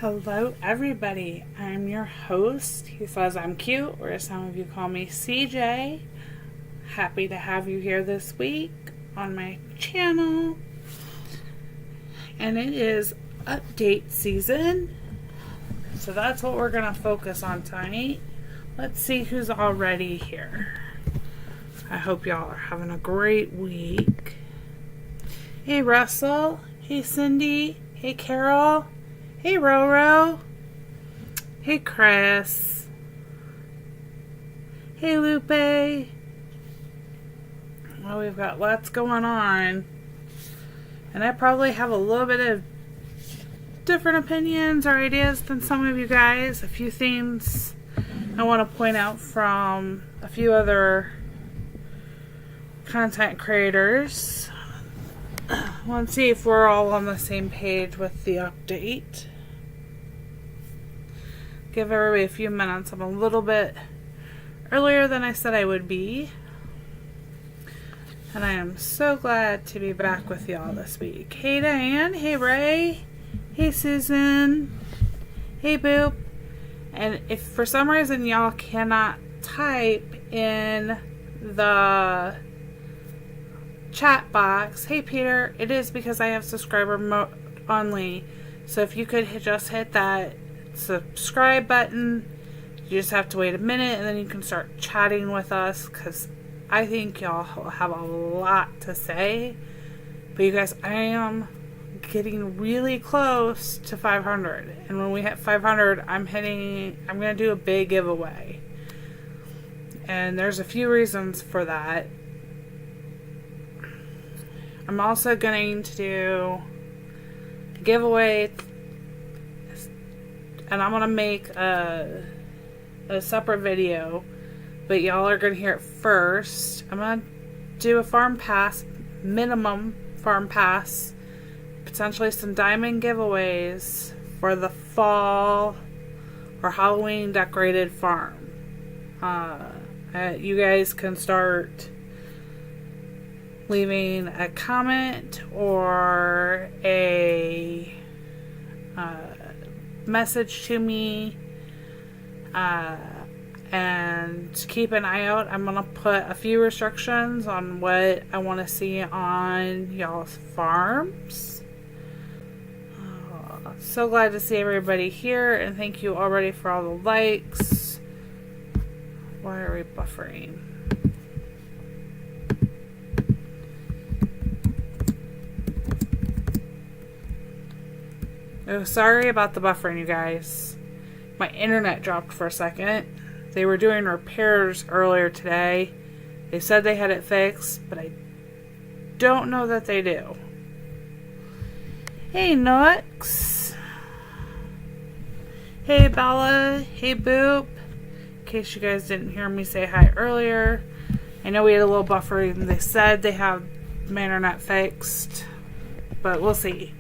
Hello, everybody. I'm your host. He says I'm cute, or as some of you call me, CJ. Happy to have you here this week on my channel. And it is update season. So that's what we're going to focus on tonight. Let's see who's already here. I hope y'all are having a great week. Hey, Russell. Hey, Cindy. Hey, Carol. Hey, Roro. Hey, Chris. Hey, Lupe. Well, we've got lots going on. And I probably have a little bit of different opinions or ideas than some of you guys. A few things I want to point out from a few other content creators. Let's see if we're all on the same page with the update. Give everybody a few minutes. I'm a little bit earlier than I said I would be. And I am so glad to be back with y'all this week. Hey, Diane. Hey, Ray. Hey, Susan. Hey, Boop. And if for some reason y'all cannot type in the chat box, hey, Peter, it is because I have subscriber mode only. So if you could just hit that subscribe button, you just have to wait a minute and then you can start chatting with us, because I think y'all have a lot to say. But you guys, I am getting really close to 500, and when we hit 500, I'm gonna do a big giveaway, and there's a few reasons for that. I'm also going to do a giveaway, and I'm gonna make a separate video, but y'all are gonna hear it first. I'm gonna do a farm pass, minimum farm pass, potentially some diamond giveaways for the fall or Halloween decorated farm. You guys can start leaving a comment or a message to me, and keep an eye out. I'm gonna put a few restrictions on what I want to see on y'all's farms. So glad to see everybody here, and thank you already for all the likes. Why are we buffering? Oh, sorry about the buffering, you guys. My internet dropped for a second. They were doing repairs earlier today. They said they had it fixed, but I don't know that they do. Hey, Nux. Hey, Bella. Hey, Boop. In case you guys didn't hear me say hi earlier, I know we had a little buffering. They said they have my internet fixed, but we'll see.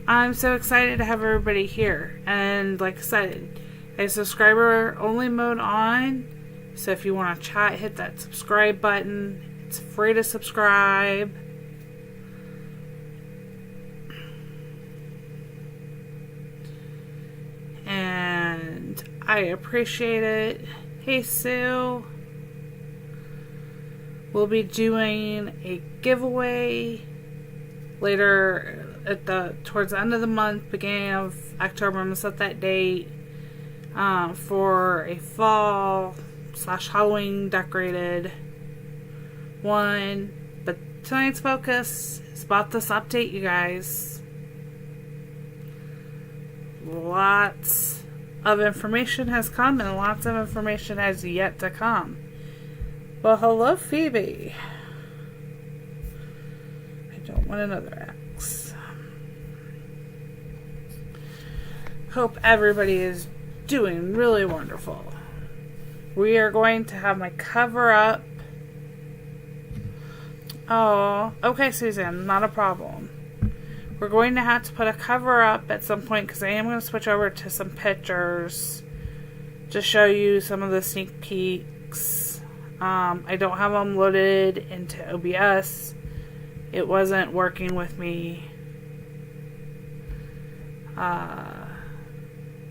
I'm so excited to have everybody here. And like I said, a subscriber only mode on. So if you want to chat, hit that subscribe button. It's free to subscribe. And I appreciate it. Hey, Sue. We'll be doing a giveaway later towards the end of the month, beginning of October. I'm gonna set that date for a fall / Halloween decorated one. But tonight's focus is about this update, you guys. Lots of information has come, and lots of information has yet to come. Well, hello, Phoebe. I don't want another X. Hope everybody is doing really wonderful. We are going to have my cover up. Oh, okay, Susan, not a problem. We're going to have to put a cover up at some point, because I am going to switch over to some pictures to show you some of the sneak peeks. I don't have them loaded into OBS. It wasn't working with me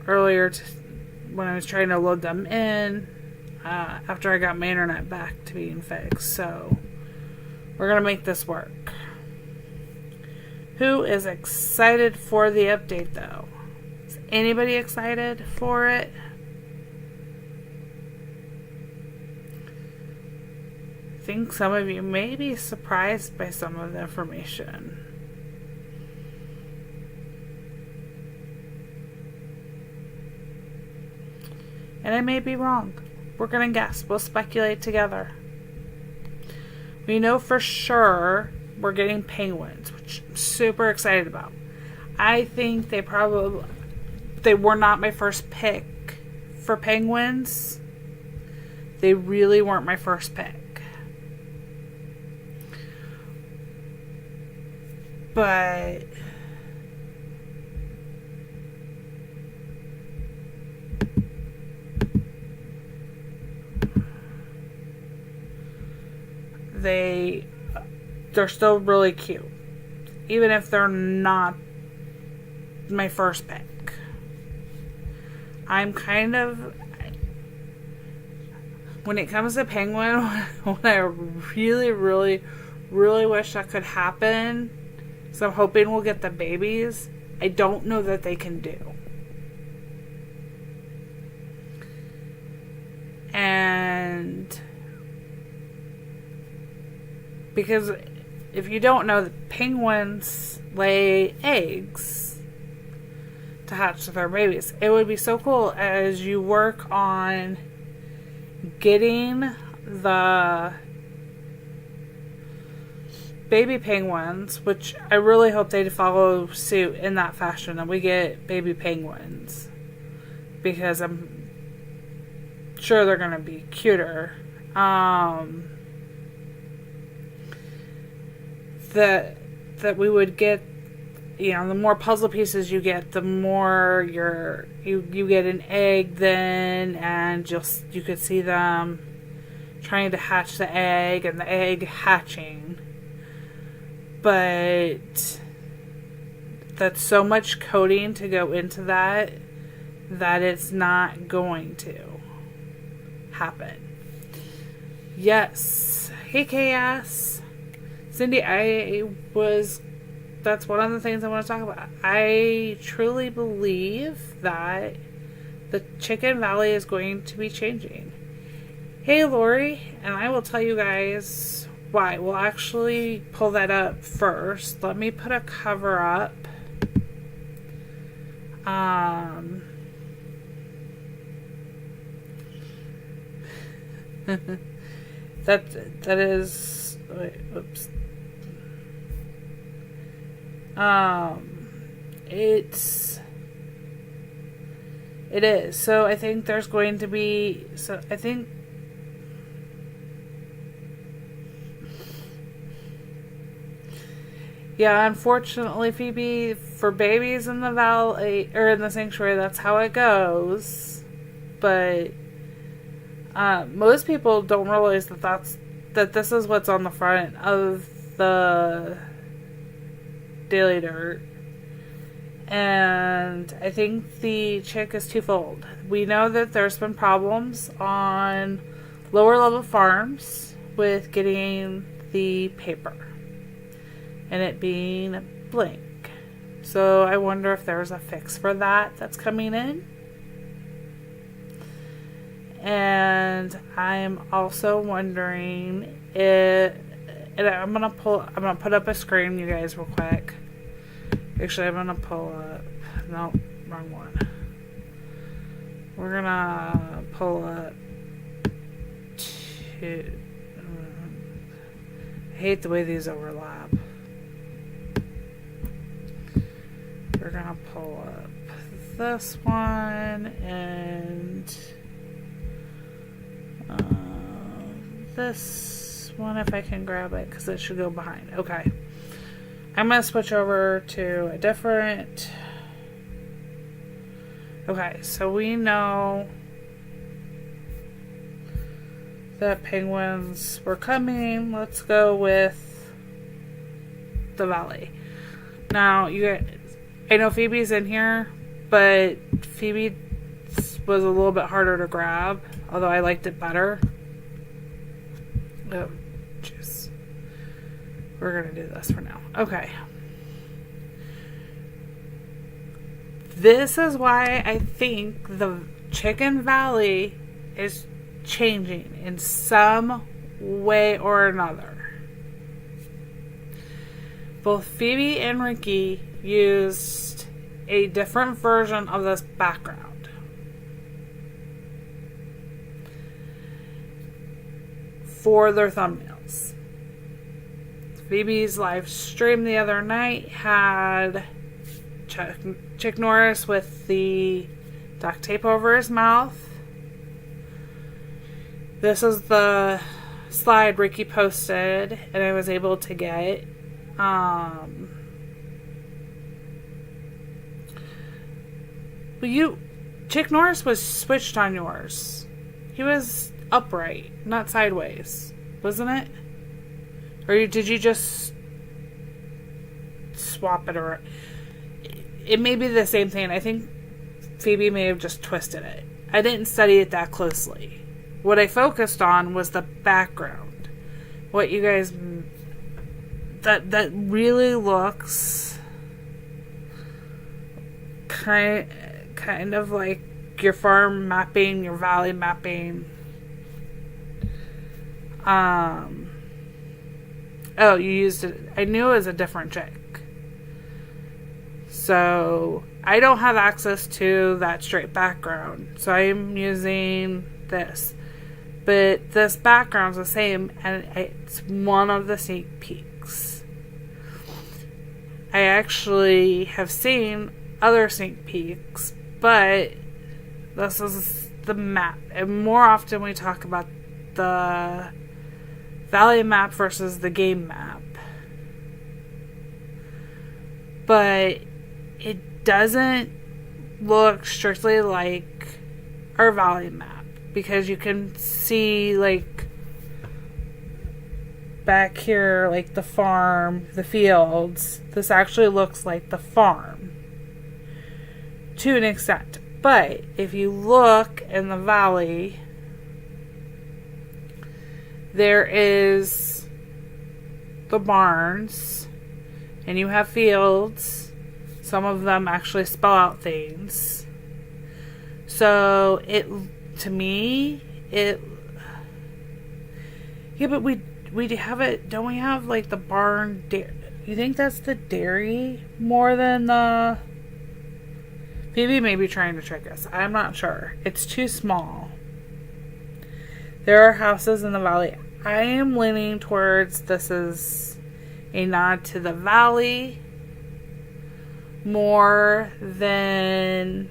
earlier when I was trying to load them in after I got my internet back to being fixed. So we're going to make this work. Who is excited for the update, though? Is anybody excited for it? I think some of you may be surprised by some of the information. And I may be wrong. We're going to guess. We'll speculate together. We know for sure we're getting penguins, which I'm super excited about. I think they were not my first pick for penguins. They really weren't my first pick. But they're still really cute, even if they're not my first pick. I'm kind of, when it comes to penguin, what I really, really, really wish that could happen, so I'm hoping we'll get the babies. I don't know that they can do. And because if you don't know, the penguins lay eggs to hatch their babies. It would be so cool as you work on getting the baby penguins, which I really hope they follow suit in that fashion and we get baby penguins, because I'm sure they're going to be cuter. That we would get, the more puzzle pieces you get, the more you get an egg then, and you could see them trying to hatch the egg and the egg hatching. But that's so much coding to go into that it's not going to happen. Yes. Hey, Chaos. Cindy, that's one of the things I want to talk about. I truly believe that the Chicken Valley is going to be changing. Hey, Lori, and I will tell you guys why. We'll actually pull that up first. Let me put a cover up. That is, wait, oops. It is. So I think there's going to be, yeah, unfortunately, Phoebe, for babies in the valley, or in the sanctuary, that's how it goes. But most people don't realize that this is what's on the front of the Daily Dirt. And I think the chick is twofold. We know that there's been problems on lower level farms with getting the paper and it being blank. So I wonder if there's a fix for that that's coming in. And I'm also wondering if, and I'm gonna put up a screen, you guys, real quick. Actually, I'm gonna pull up, no, wrong one. We're gonna pull up two. I hate the way these overlap. We're gonna pull up this one and this one, if I can grab it, because it should go behind. Okay. I'm going to switch over to a different. Okay, so we know that penguins were coming. Let's go with the valley. Now, I know Phoebe's in here, but Phoebe was a little bit harder to grab, although I liked it better. Oh, jeez. We're going to do this for now. Okay. This is why I think the Chicken Valley is changing in some way or another. Both Phoebe and Ricky used a different version of this background. For their thumbnails. Phoebe's live stream the other night had Chuck Norris with the duct tape over his mouth. This is the slide Ricky posted, and I was able to get. But Chuck Norris was switched on yours. He was upright, not sideways, wasn't it? Or did you just swap it around? It may be the same thing. I think Phoebe may have just twisted it. I didn't study it that closely. What I focused on was the background. What you guys... That really looks kind of like your farm mapping, your valley mapping. Oh, you used it. I knew it was a different chick. So, I don't have access to that straight background. So, I'm using this. But this background's the same, and it's one of the sneak peeks. I actually have seen other sneak peeks, but this is the map. And more often we talk about the valley map versus the game map. But it doesn't look strictly like our valley map, because you can see, like, back here, like the farm, the fields. This actually looks like the farm to an extent. But if you look in the valley, there is the barns, and you have fields. Some of them actually spell out things. So to me, yeah, but we have it. Don't we have like the barn? You think that's the dairy more than the? Phoebe may be trying to trick us. I'm not sure. It's too small. There are houses in the valley. I am leaning towards this is a nod to the valley more than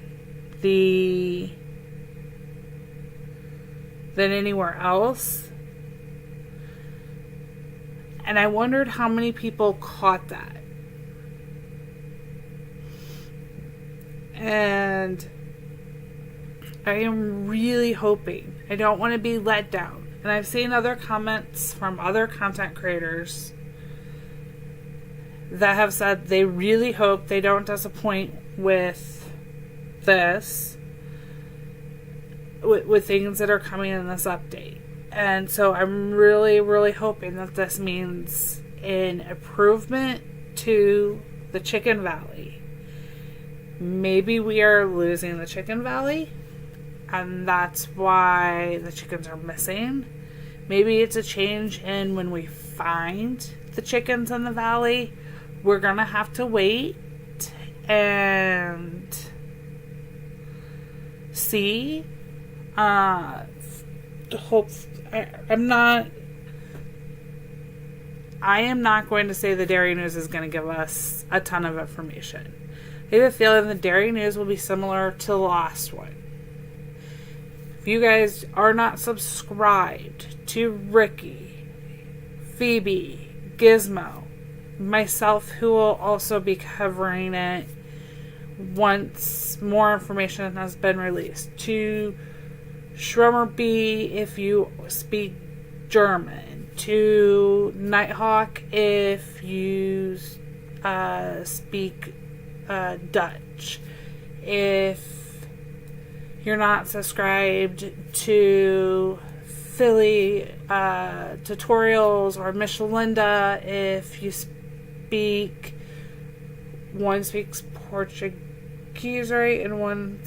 anywhere else. And I wondered how many people caught that. And I am really hoping. I don't want to be let down. And I've seen other comments from other content creators that have said they really hope they don't disappoint with this, with things that are coming in this update. And so I'm really, really hoping that this means an improvement to the Chicken Valley. Maybe we are losing the Chicken Valley, and that's why the chickens are missing. Maybe it's a change in when we find the chickens in the valley. We're going to have to wait and see. I am not going to say the Dairy News is going to give us a ton of information. I have a feeling the Dairy News will be similar to the last one. If you guys are not subscribed to Ricky, Phoebe, Gizmo, myself, who will also be covering it once more information has been released, to Shrummer B if you speak German, to Nighthawk if you speak Dutch, if you're not subscribed to Philly tutorials or Michelinda, if you speak, one speaks Portuguese, right, and one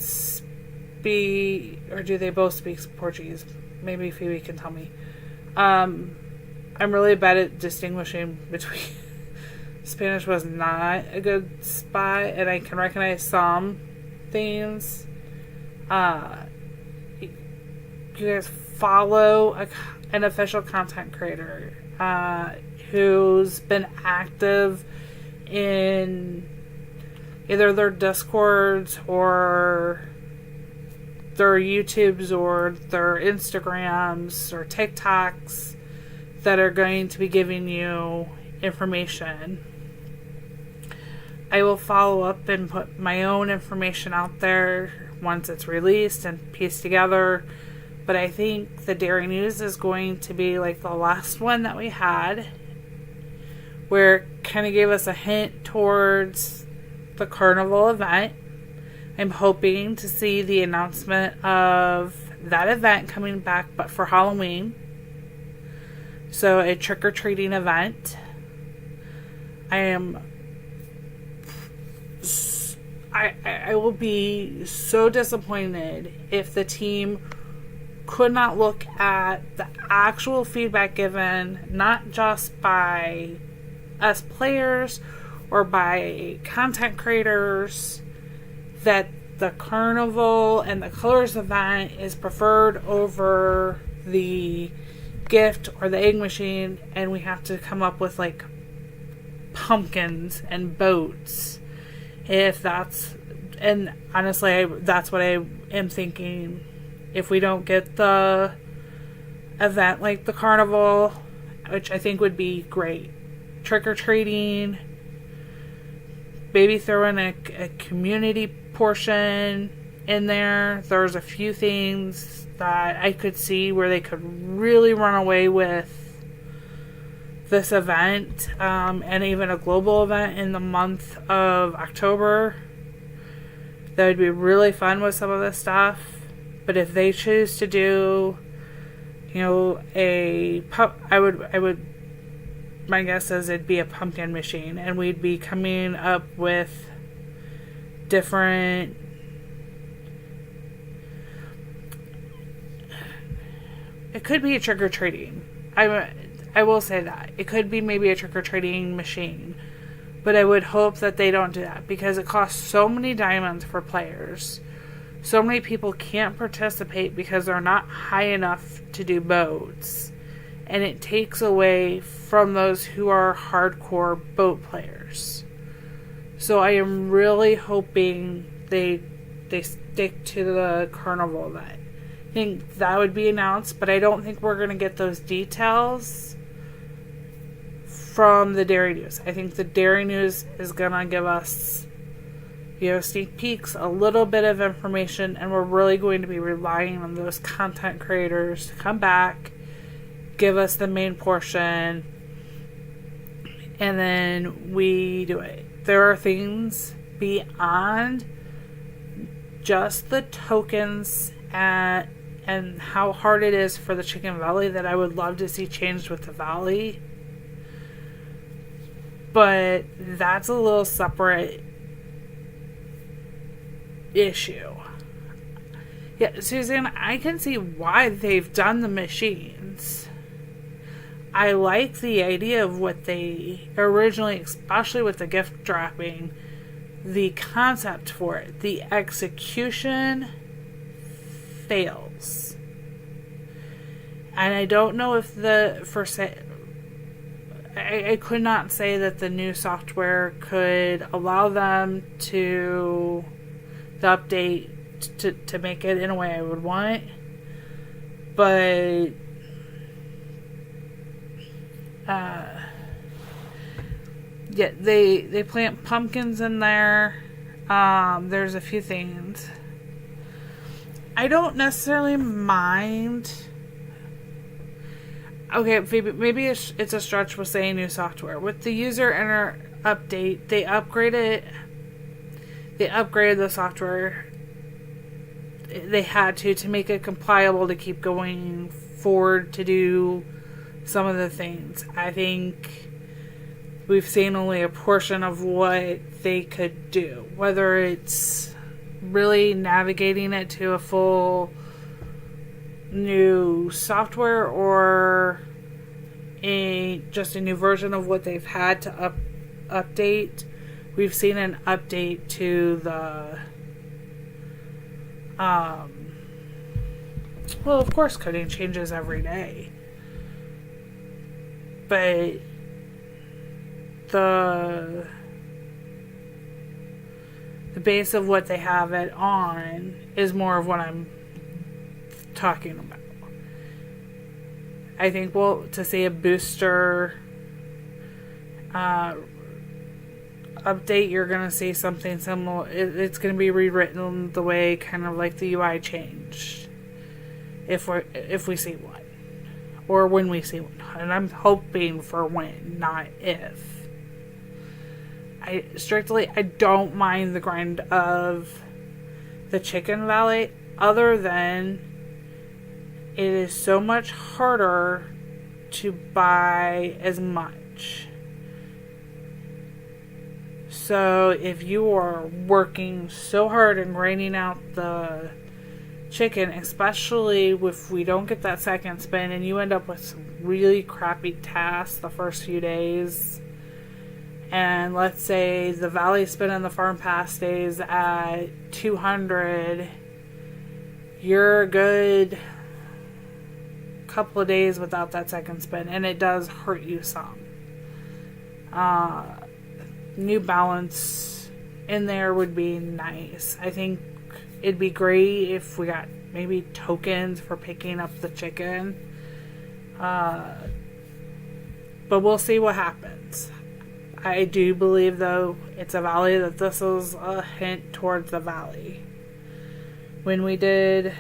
or do they both speak Portuguese? Maybe Phoebe can tell me. I'm really bad at distinguishing between Spanish was not a good spot, and I can recognize some things. You guys follow an official content creator who's been active in either their Discords or their YouTubes or their Instagrams or TikToks that are going to be giving you information. I will follow up and put my own information out there once it's released and pieced together. But I think the Dairy News is going to be like the last one that we had, where it kind of gave us a hint towards the carnival event. I'm hoping to see the announcement of that event coming back, but for Halloween. So a trick-or-treating event. I will be so disappointed if the team could not look at the actual feedback given, not just by us players or by content creators, that the carnival and the colors event is preferred over the gift or the egg machine, and we have to come up with like pumpkins and boats. If that's, and honestly, that's what I am thinking. If we don't get the event like the carnival, which I think would be great, trick-or-treating, maybe throw in a community portion in there. There's a few things that I could see where they could really run away with this event, and even a global event in the month of October. That would be really fun with some of this stuff. But if they choose to do, I would, my guess is it'd be a pumpkin machine, and we'd be coming up with different, it could be a trick-or-treating. I will say that. It could be maybe a trick-or-treating machine. But I would hope that they don't do that, because it costs so many diamonds for players. So many people can't participate because they're not high enough to do boats. And it takes away from those who are hardcore boat players. So I am really hoping they stick to the carnival event. I think that would be announced, but I don't think we're going to get those details from the Dairy News. I think the Dairy News is going to give us, sneak peeks, a little bit of information, and we're really going to be relying on those content creators to come back, give us the main portion, and then we do it. There are things beyond just the tokens and how hard it is for the Chicken Valley that I would love to see changed with the Valley. But that's a little separate issue. Yeah, Suzanne, I can see why they've done the machines. I like the idea of what they originally, especially with the gift dropping, the concept for it. The execution fails. And I don't know if I could not say that the new software could allow them to the update to make it in a way I would want, but yeah, they plant pumpkins in there. There's a few things I don't necessarily mind. Okay, maybe it's a stretch with saying new software. With the user enter update, they upgraded the software they had to make it compliable to keep going forward to do some of the things. I think we've seen only a portion of what they could do, whether it's really navigating it to a full new software or just a new version of what they've had to update. We've seen an update to the well, of course coding changes every day, but the base of what they have it on is more of what I'm talking about. I think to see a booster update, you're going to see something similar. It's going to be rewritten the way kind of like the UI changed, if we see one, or when we see one. And I'm hoping for when, not if. I don't mind the grind of the Chicken Valley, other than it is so much harder to buy as much. So if you are working so hard and grinding out the chicken, especially if we don't get that second spin and you end up with some really crappy tasks the first few days, and let's say the Valley spin and the Farm Pass stays at 200, you're a good couple of days without that second spin, and it does hurt you some. New balance in there would be nice. I think it'd be great if we got maybe tokens for picking up the chicken. But we'll see what happens. I do believe, though, it's a Valley, that this is a hint towards the Valley. When we did,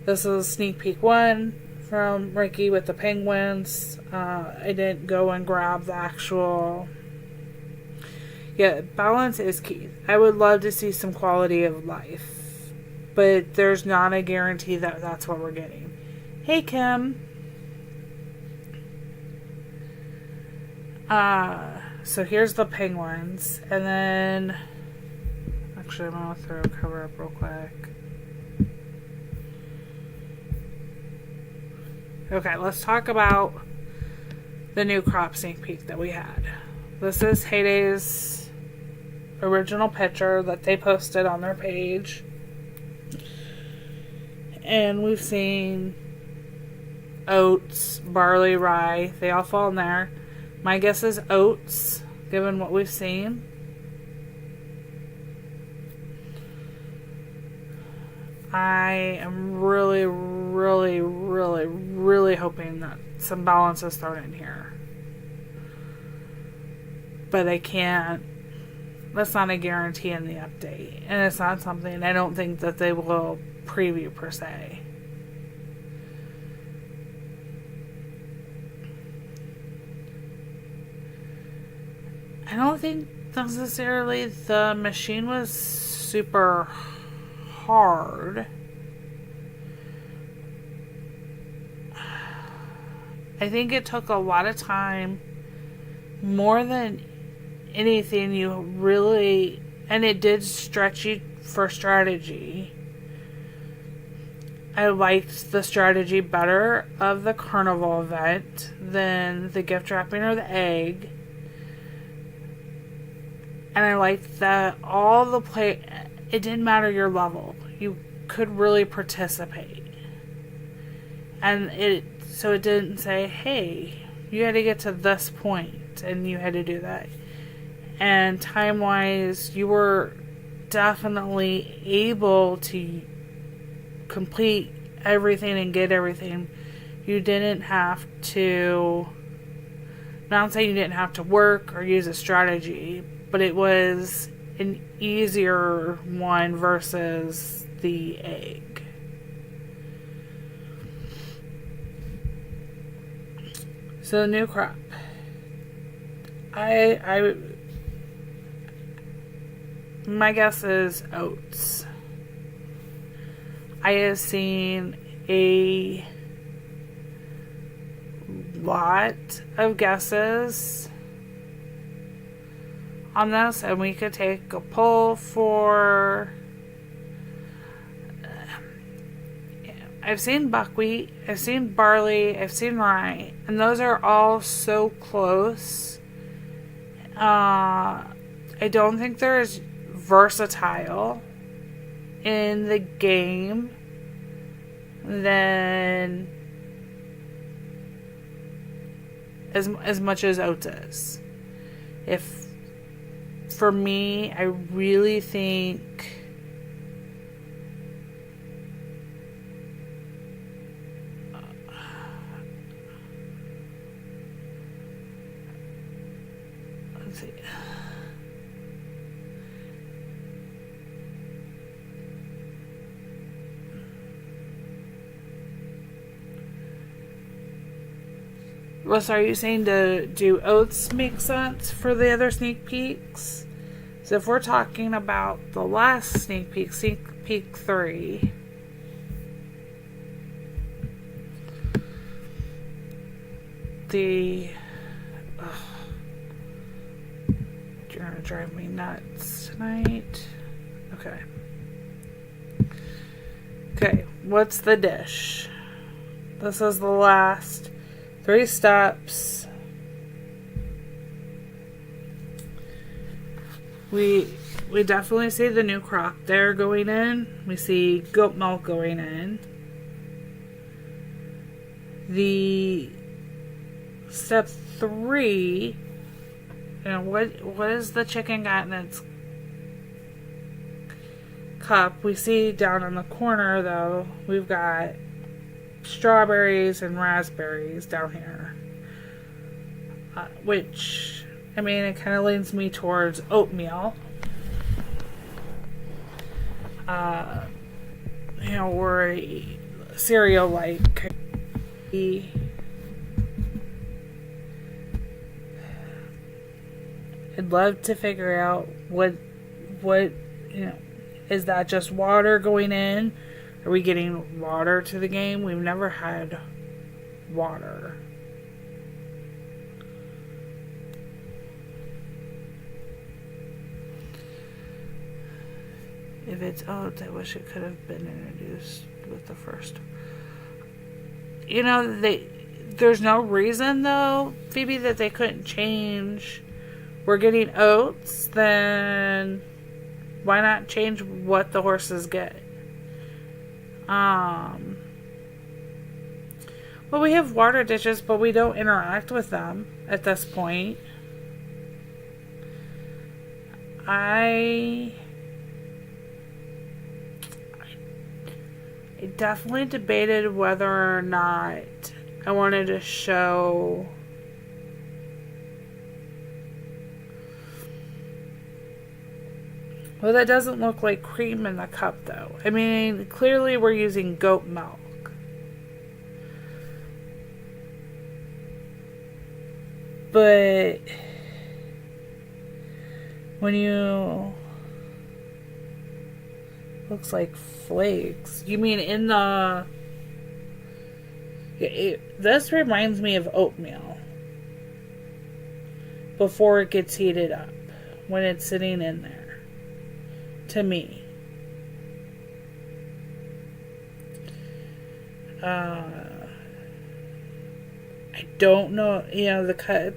this is sneak peek 1 from Ricky with the penguins. I didn't go and grab the actual. Yeah, balance is key. I would love to see some quality of life, but there's not a guarantee that that's what we're getting. Hey, Kim. So here's the penguins, and then actually I'm gonna throw a cover up real quick. Okay, let's talk about the new crop sneak peek that we had. This is Heyday's original picture that they posted on their page, and we've seen oats, barley, rye, they all fall in there. My guess is oats, given what we've seen. I am really, really, really, really hoping that some balance is thrown in here. But I can't. That's not a guarantee in the update. And it's not something I don't think that they will preview per se. I don't think necessarily the machine was super hard. I think it took a lot of time, more than anything you really, and it did stretch you for strategy. I liked the strategy better of the carnival event than the gift wrapping or the egg. And I liked that all the it didn't matter your level. You could really participate. And it didn't say, hey, you had to get to this point and you had to do that. And time-wise, you were definitely able to complete everything and get everything. You didn't have to, not saying you didn't have to work or use a strategy, but it was an easier one versus the egg. So the new crop. My guess is oats. I have seen a lot of guesses on this, and we could take a poll for. I've seen buckwheat, I've seen barley, I've seen rye, and those are all so close. I don't think they're as versatile in the game than as much as oats is. If for me, I really think let's see. Well, so are you saying to do oats make sense for the other sneak peeks? So if we're talking about the last sneak peek 3, you're gonna drive me nuts tonight. Okay, what's the dish? This is the last 3 steps. We definitely see the new crock there going in. We see goat milk going in. The step 3, what is the chicken got in its cup? We see down in the corner though, we've got strawberries and raspberries down here, which, I mean, it kind of leans me towards oatmeal. Or a cereal like. I'd love to figure out what is that just water going in? Are we getting water to the game? We've never had water. If it's oats, I wish it could have been introduced with the first. There's no reason though, Phoebe, that they couldn't change. We're getting oats, then why not change what the horses get? Well, we have water dishes, but we don't interact with them at this point. I definitely debated whether or not I wanted to show well, that doesn't look like cream in the cup though. I mean, clearly we're using goat milk. But when you looks like flakes. You mean in the this reminds me of oatmeal before it gets heated up, when it's sitting in there, to me. I don't know, the cup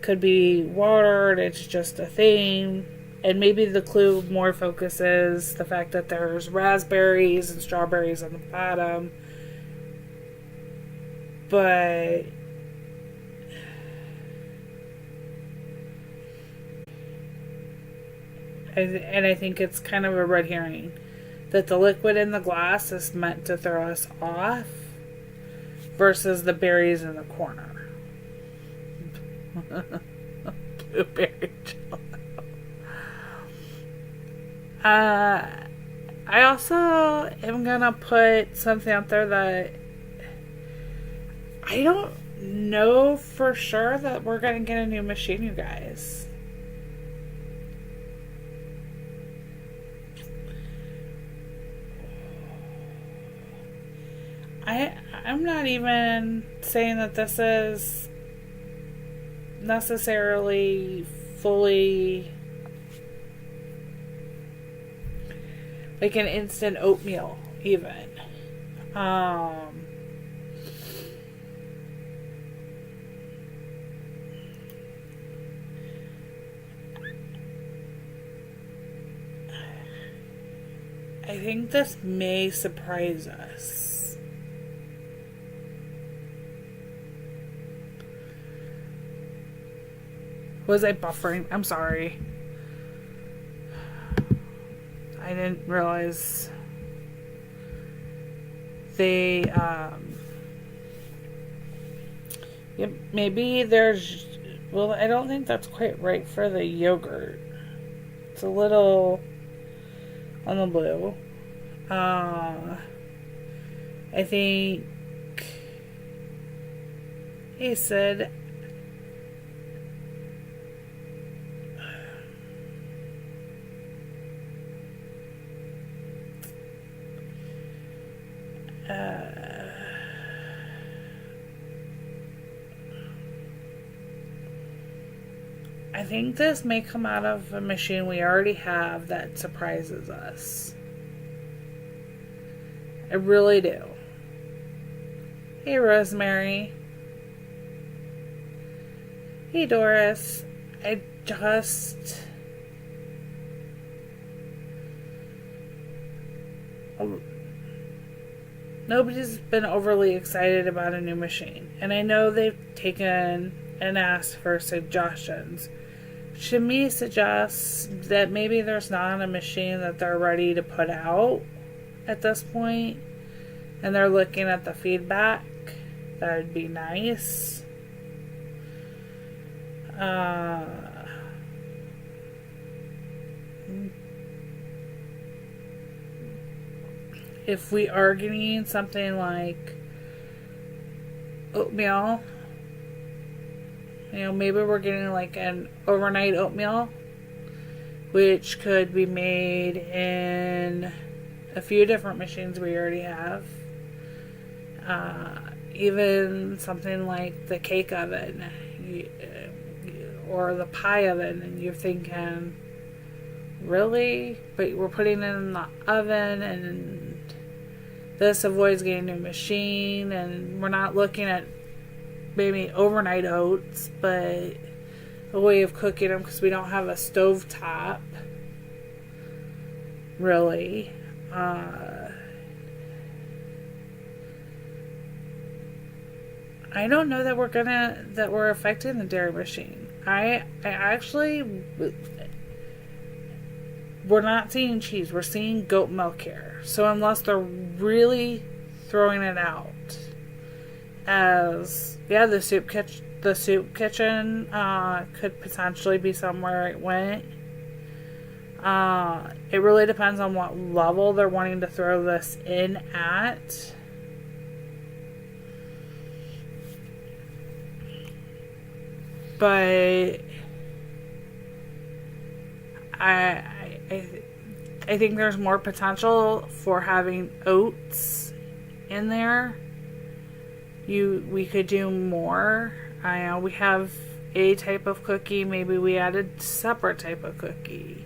could be water and it's just a thing. And maybe the clue more focuses the fact that there's raspberries and strawberries on the bottom. But I think it's kind of a red herring that the liquid in the glass is meant to throw us off versus the berries in the corner. Blueberry jello. I also am gonna put something out there that I don't know for sure that we're gonna get a new machine, you guys. I'm not even saying that this is necessarily fully like an instant oatmeal even. I think this may surprise us. Was I buffering? I'm sorry. I didn't realize they, yep, maybe there's, well, I don't think that's quite right for the yogurt. It's a little on the blue. I think he said I think this may come out of a machine we already have that surprises us. I really do. Hey, Rosemary. Hey, Doris. I just... Nobody's been overly excited about a new machine. And I know they've taken and asked for suggestions. To me, suggests that maybe there's not a machine that they're ready to put out at this point, and they're looking at the feedback. That would be nice. If we are getting something like oatmeal, maybe we're getting like an overnight oatmeal, which could be made in a few different machines we already have. Even something like the cake oven or the pie oven, and you're thinking, really? But we're putting it in the oven, and this avoids getting a new machine, and we're not looking at maybe overnight oats, but a way of cooking them because we don't have a stovetop, really. I don't know that we're affecting the dairy machine. I actually, we're not seeing cheese. We're seeing goat milk here. So unless they're really throwing it out as, yeah, the soup kitchen could potentially be somewhere it went. It really depends on what level they're wanting to throw this in at. But I think there's more potential for having oats in there. We could do more. I know we have a type of cookie. Maybe we add a separate type of cookie.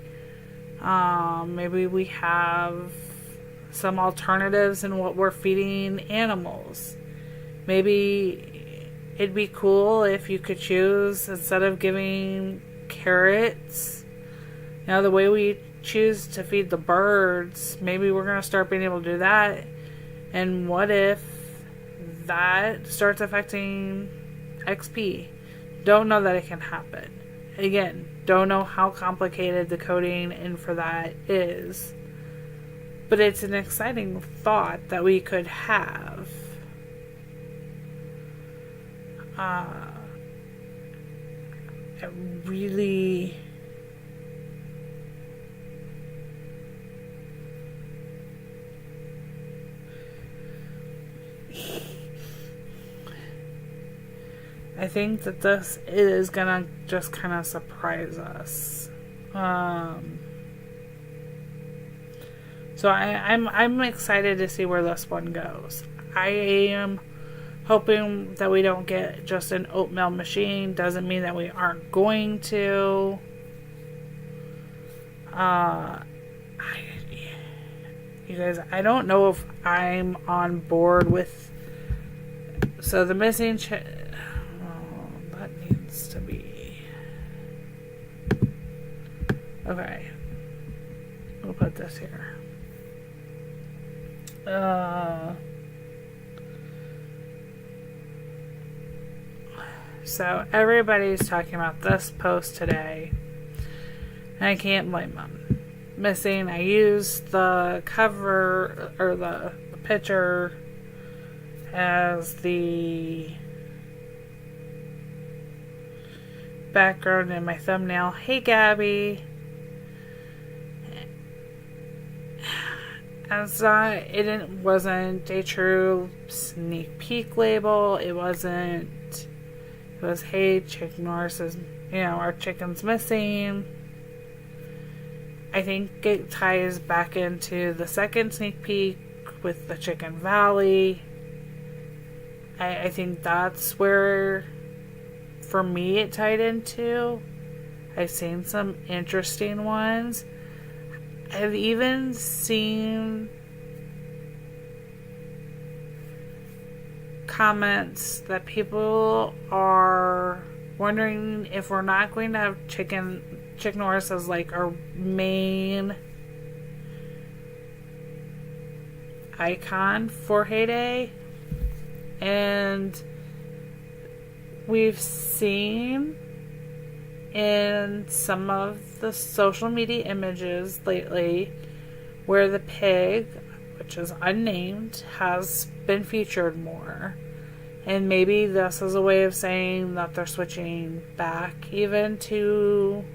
Maybe we have some alternatives in what we're feeding animals. Maybe it'd be cool if you could choose, instead of giving carrots, the way we choose to feed the birds, maybe we're going to start being able to do that. And what if that starts affecting XP? Don't know that it can happen. Again, don't know how complicated the coding in for that is. But it's an exciting thought that we could have. It really... I think that this is gonna just kind of surprise us. So I'm excited to see where this one goes. I am hoping that we don't get just an oatmeal machine. Doesn't mean that we aren't going to. You guys, I don't know if I'm on board with. So the missing that needs to be. Okay. We'll put this here. So everybody's talking about this post today, and I can't blame them. Missing, I used the cover or the picture as the background in my thumbnail. Hey Gabby. It wasn't a true sneak peek label. It wasn't. It was, hey, Chuck Norris is, our chicken's missing. I think it ties back into the second sneak peek with the Chicken Valley. I think that's where, for me, it tied into. I've seen some interesting ones. I've even seen comments that people are wondering if we're not going to have Chuck Norris as like our main icon for Heyday. And we've seen in some of the social media images lately where the pig, which is unnamed, has been featured more. And maybe this is a way of saying that they're switching back even to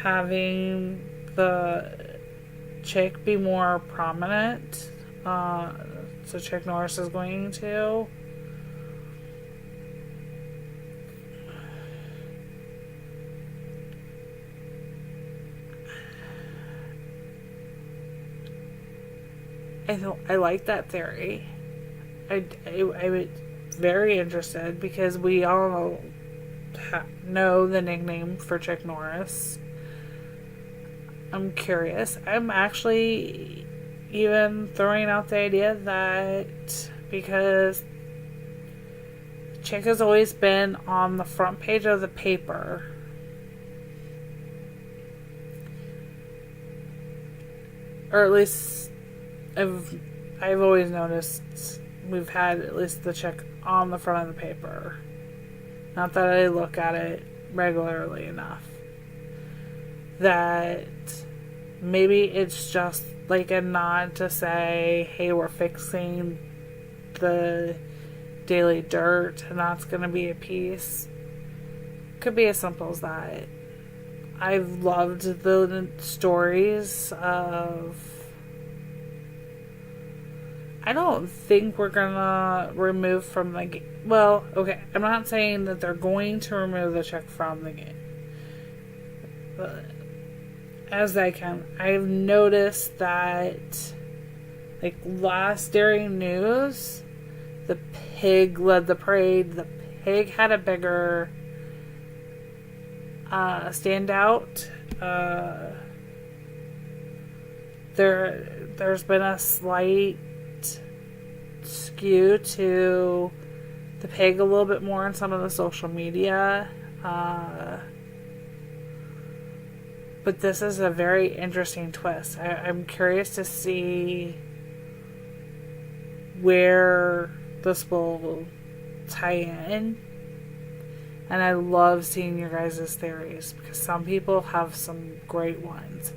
having the chick be more prominent. So Chuck Norris is going to. I like that theory. I was very interested because we all know the nickname for Chuck Norris. I'm curious. I'm actually even throwing out the idea that because Chick has always been on the front page of the paper, or at least I've always noticed we've had at least the Chick on the front of the paper. Not that I look at it regularly enough. That maybe it's just like a nod to say, hey, we're fixing the Daily Dirt and that's going to be a piece. Could be as simple as that. I've loved the stories of... I don't think we're gonna remove from the game. Well, okay, I'm not saying that they're going to remove the Chick from the game. But as I can, I've noticed that, like, last Daring News, the pig led the parade. The pig had a bigger standout. There's been a slight skew to the pig a little bit more in some of the social media. But this is a very interesting twist. I'm curious to see where this will tie in. And I love seeing your guys' theories because some people have some great ones.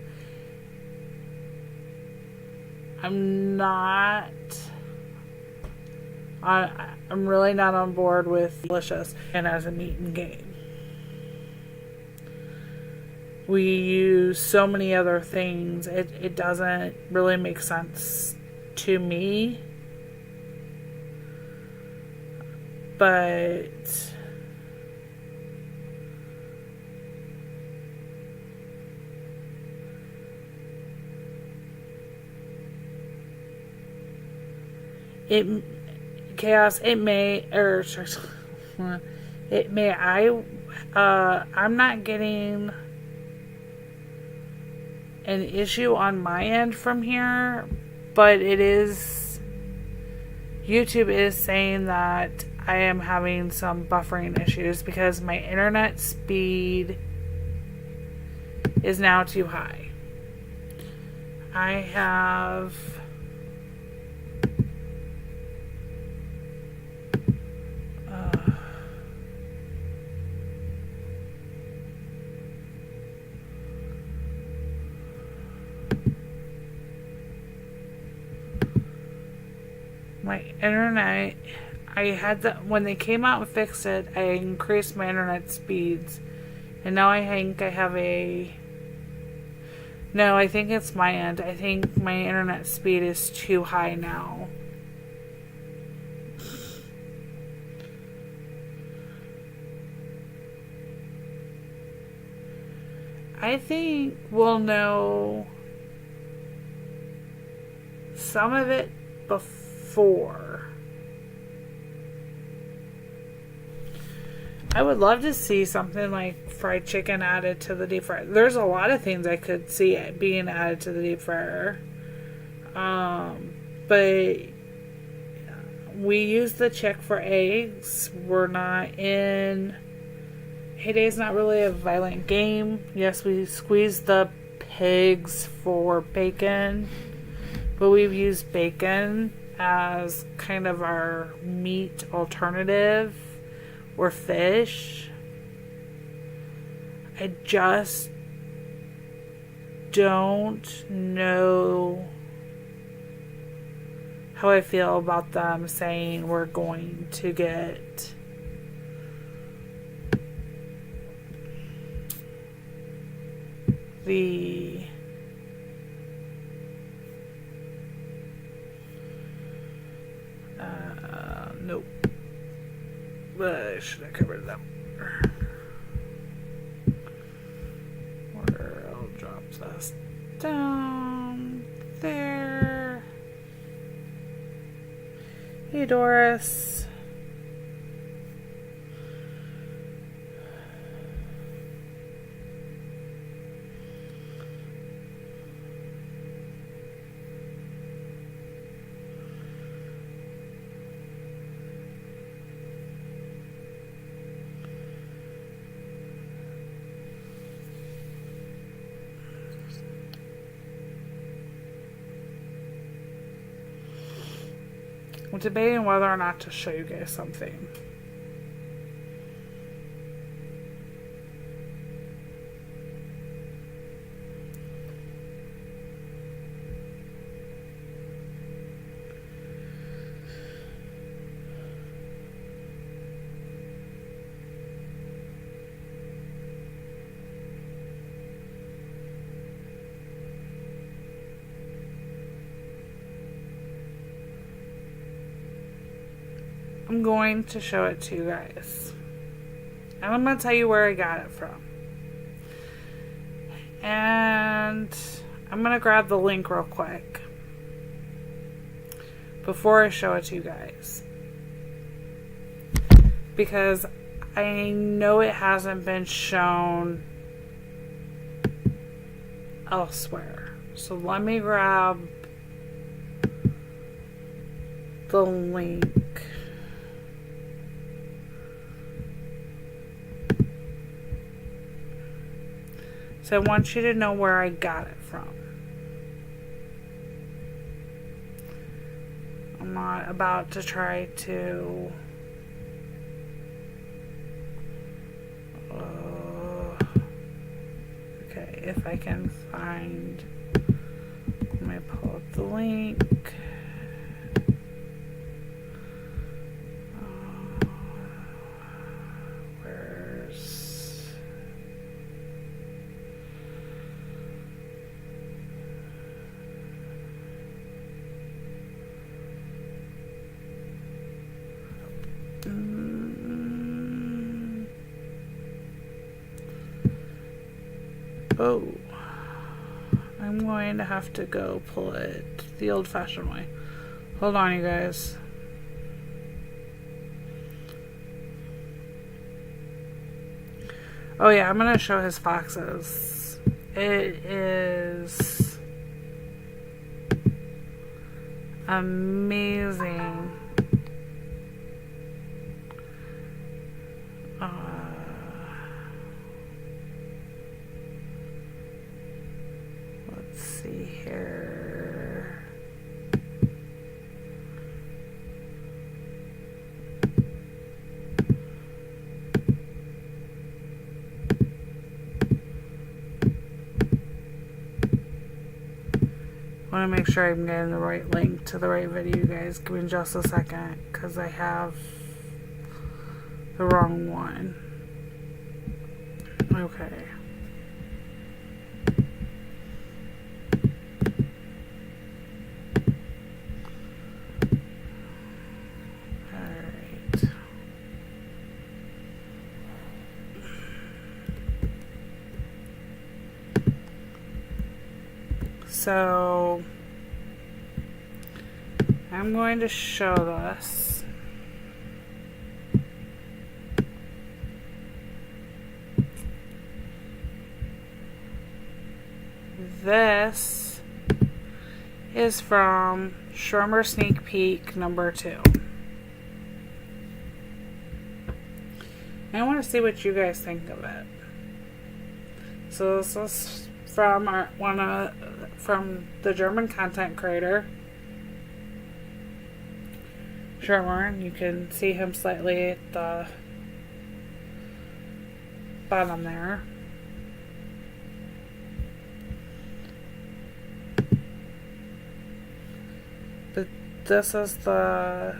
I'm really not on board with Delicious and as a meat and game. We use so many other things. It doesn't really make sense to me. But it chaos. It may or it may. I'm not getting an issue on my end from here, but it is. YouTube is saying that I am having some buffering issues because my internet speed is now too high. I have my internet. I had when they came out and fixed it, I increased my internet speeds, and now I think I have a. No, I think it's my end. I think my internet speed is too high now. I think we'll know some of it before. I would love to see something like fried chicken added to the deep fryer. There's a lot of things I could see it being added to the deep fryer. But we use the Chick for eggs. We're not in... Heyday's not really a violent game. Yes, we squeeze the pigs for bacon. But we've used bacon as kind of our meat alternative. Or fish. I just don't know how I feel about them saying we're going to get the nope. I should have covered that. Where I'll drop this down there. Hey, Doris. I'm debating whether or not to show you guys something. I'm going to show it to you guys. And I'm going to tell you where I got it from. And I'm going to grab the link real quick before I show it to you guys. Because I know it hasn't been shown elsewhere. So let me grab the link. So I want you to know where I got it from. I'm not about to try to... okay, if I can find... Let me pull up the link. Oh, I'm going to have to go pull it the old-fashioned way. Hold on, you guys. Oh yeah, I'm gonna show his foxes. It is amazing. Let's see here. I want to make sure I'm getting the right link to the right video, you guys. Give me just a second, because I have the wrong one. Okay. Alright. So I'm going to show this. This is from Shermer Sneak Peek number 2. I want to see what you guys think of it. So this is from from the German content creator Shermer. You can see him slightly at the bottom there. But this is the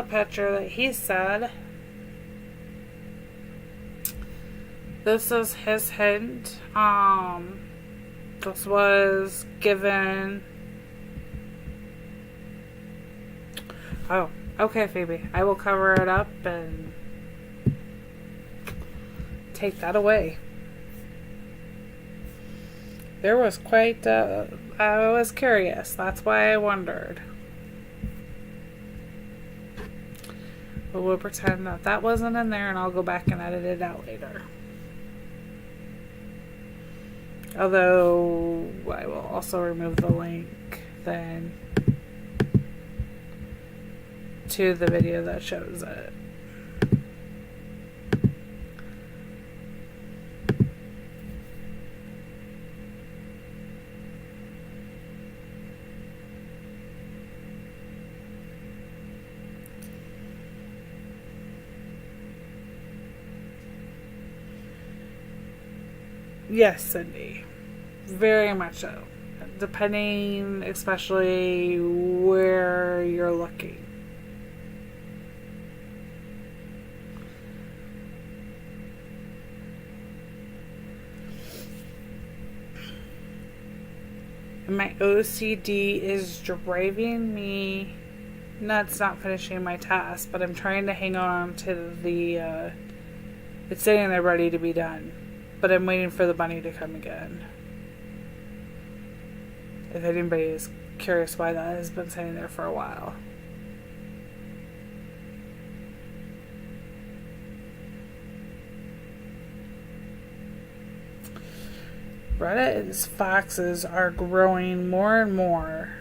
picture that he said. This is his hint. This was given. Oh, okay, Phoebe. I will cover it up and take that away. There was quite. I was curious. That's why I wondered. But we'll pretend that that wasn't in there, and I'll go back and edit it out later. Although I will also remove the link then to the video that shows it. Yes, Cindy. Very much so. Depending, especially where you're looking. And my OCD is driving me nuts not finishing my task, but I'm trying to hang on to the, it's sitting there ready to be done. But I'm waiting for the bunny to come again. If anybody is curious why that has been sitting there for a while. Reddit's foxes are growing more and more.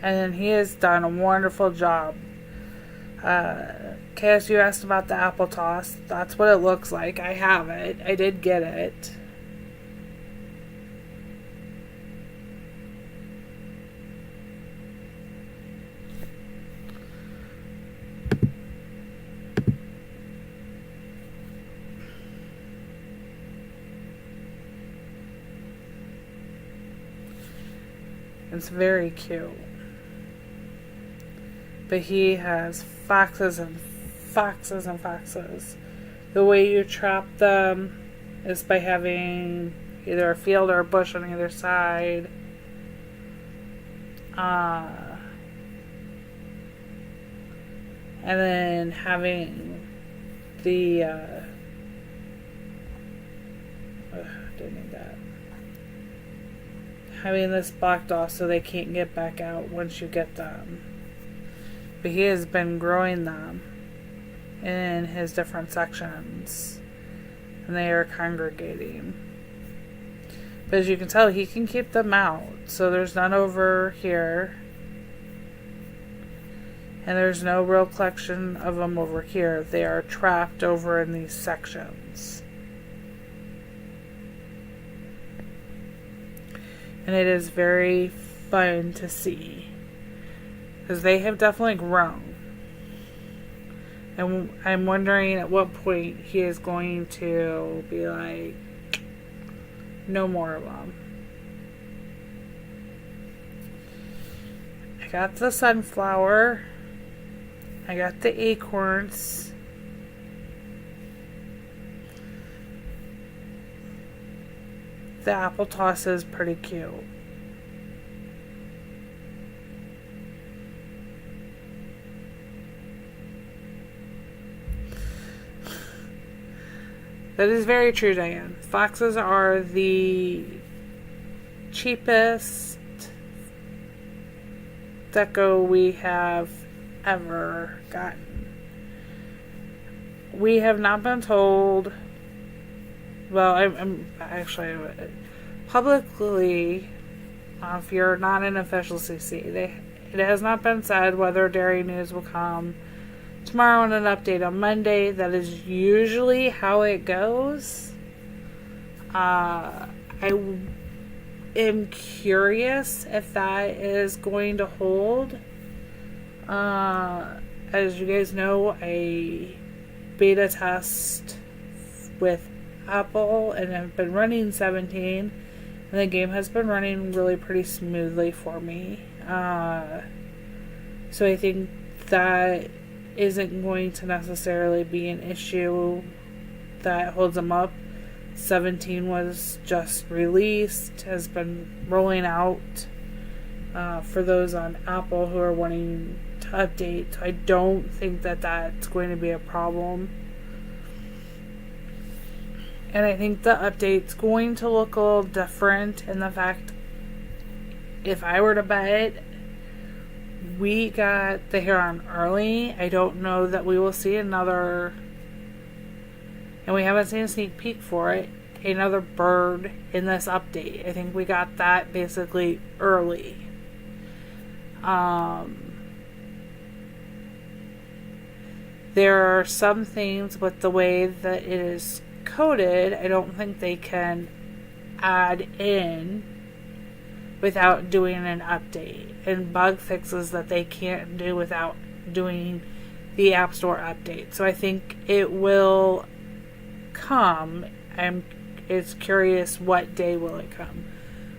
And he has done a wonderful job. Cass, you asked about the apple toss. That's what it looks like. I have it. I did get it. It's very cute. But he has foxes and foxes and foxes. The way you trap them is by having either a field or a bush on either side. And then having the Ugh, didn't need that. Having this blocked off so they can't get back out once you get them. But he has been growing them in his different sections. And they are congregating. But as you can tell, he can keep them out. So there's none over here. And there's no real collection of them over here. They are trapped over in these sections. And it is very fun to see. Because they have definitely grown. And I'm wondering at what point he is going to be like, no more of them. I got the sunflower. I got the acorns. The apple toss is pretty cute. That is very true, Diane. Foxes are the cheapest deco we have ever gotten. We have not been told. Well, I'm actually publicly. If you're not an official CC, it has not been said whether Dairy News will come tomorrow and an update on Monday. That is usually how it goes. I am curious if that is going to hold. As you guys know, I beta test with Apple and I've been running 17 and the game has been running really pretty smoothly for me. So I think that isn't going to necessarily be an issue that holds them up. 17 was just released, has been rolling out for those on Apple who are wanting to update. So I don't think that that's going to be a problem. And I think the update's going to look a little different in the fact, if I were to bet, we got the Heron early. I don't know that we will see another, and we haven't seen a sneak peek for it, another bird in this update. I think we got that basically early. There are some things with the way that it is coded, I don't think they can add in without doing an update, and bug fixes that they can't do without doing the App Store update. So I think it will come. It's curious, what day will it come?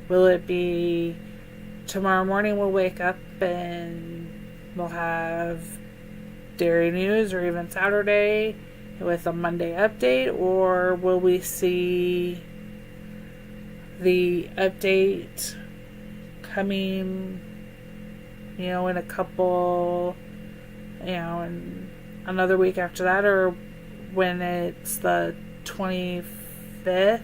Will it be tomorrow morning? We'll wake up and we'll have Dairy News, or even Saturday with a Monday update, or will we see the update coming, in a couple, in another week after that, or when it's the 25th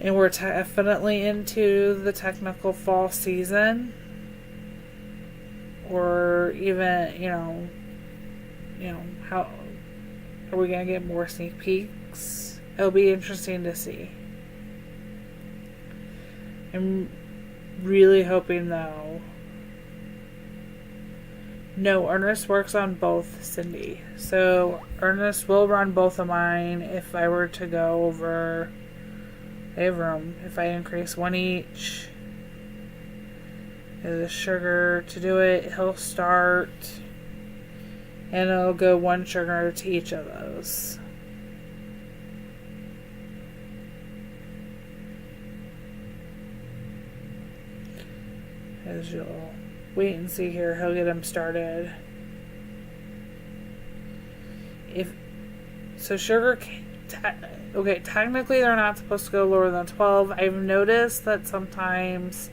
and we're definitely into the technical fall season, or even, how are we going to get more sneak peeks? It'll be interesting to see. I'm really hoping, though. No, Ernest works on both, Cindy. So Ernest will run both of mine if I were to go over. They have room. If I increase one each, the sugar to do it, he'll start. And it'll go one sugar to each of those. As you'll wait and see here, he'll get him started. Sugar, okay, technically they're not supposed to go lower than 12. I've noticed that sometimes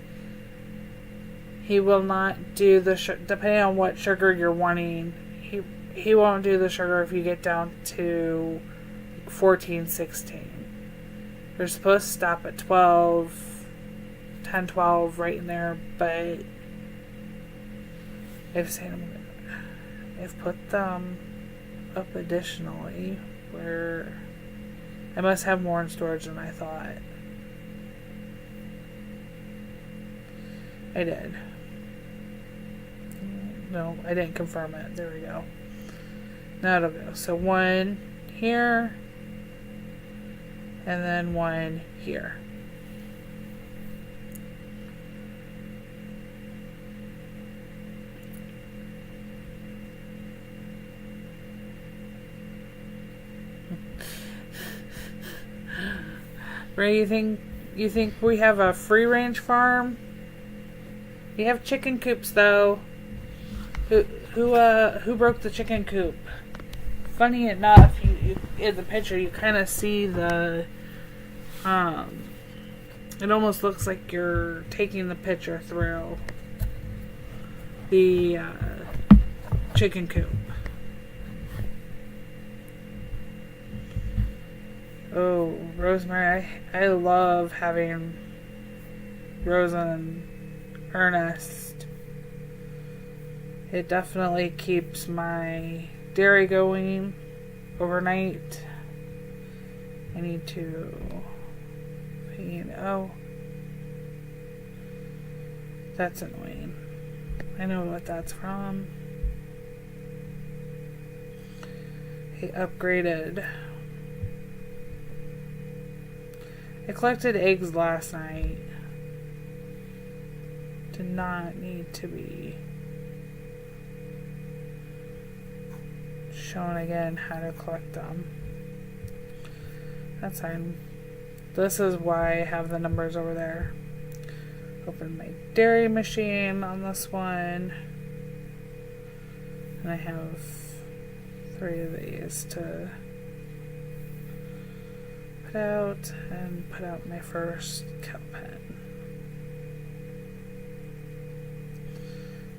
he will not do the depending on what sugar you're wanting. He won't do the sugar if you get down to 14, 16. They're supposed to stop at 12, 10, 12, right in there, but they've put them up additionally where I must have more in storage than I thought. I did. No, I didn't confirm it. There we go. Now it'll go. So one here, and then one here. Ray, you think we have a free range farm? We have chicken coops though. Who broke the chicken coop? Funny enough, you in the picture you kind of see the it almost looks like you're taking the picture through the chicken coop. Oh, Rosemary, I love having Rosa and Ernest. It definitely keeps my dairy going overnight. I need to feed. Oh, that's annoying. I know what that's from. I upgraded. I collected eggs last night. Did not need to be shown again how to collect them. That's fine. This is why I have the numbers over there. Open my dairy machine on this one. And I have 3 of these to put out and put out my first cow pen.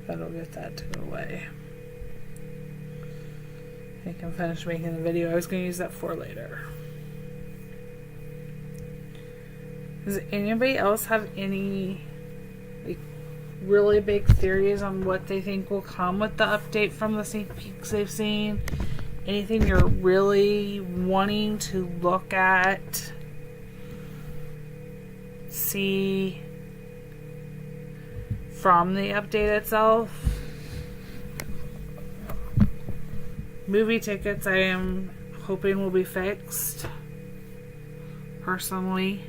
That'll get that to go away. I can finish making the video. I was going to use that for later. Does anybody else have any really big theories on what they think will come with the update from the sneak peeks they've seen? Anything you're really wanting to look at, see from the update itself? Movie tickets I am hoping will be fixed. Personally,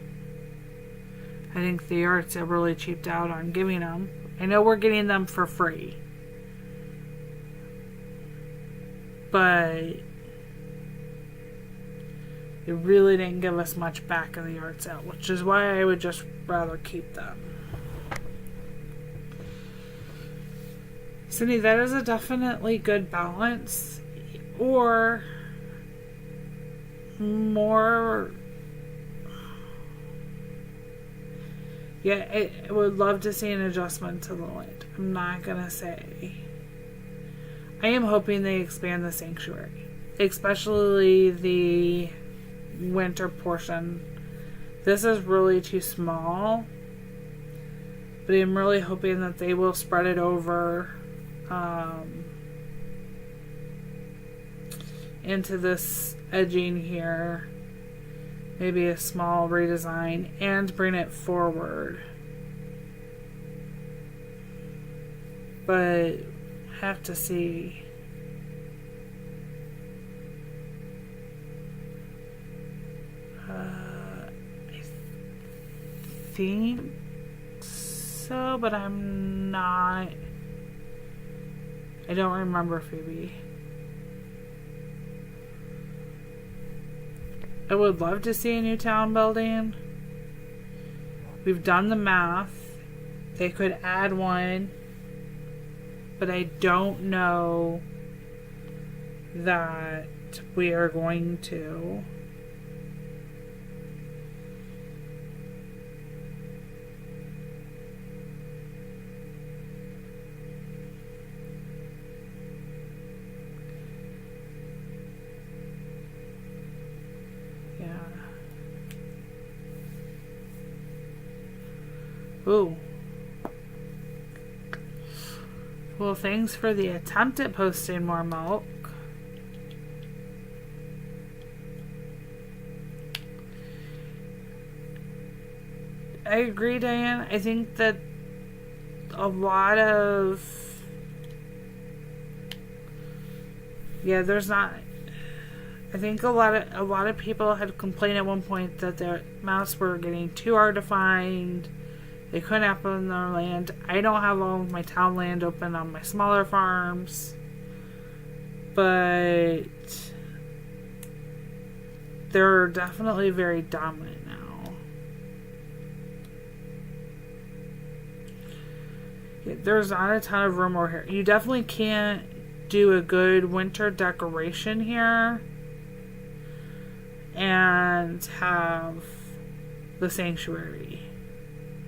I think the arts have really cheaped out on giving them. I know we're getting them for free, but it really didn't give us much back in the art sale, which is why I would just rather keep them. Cindy, that is a definitely good balance, or more. Yeah, I would love to see an adjustment to the land. I'm not gonna say. I am hoping they expand the sanctuary, especially the winter portion. This is really too small, but I'm really hoping that they will spread it over into this edging here. Maybe a small redesign and bring it forward. But have to see. I think so, but I'm not. I don't remember, Phoebe. I would love to see a new town building. We've done the math. They could add one, but I don't know that we are going to. Ooh. Well, thanks for the attempt at posting more milk. I agree, Diane. I think that a lot of... Yeah, there's not... I think a lot of people had complained at one point that their mouse were getting too hard to find. They couldn't happen on their land. I don't have all of my town land open on my smaller farms. But they're definitely very dominant now. Yeah, there's not a ton of room over here. You definitely can't do a good winter decoration here and have the sanctuary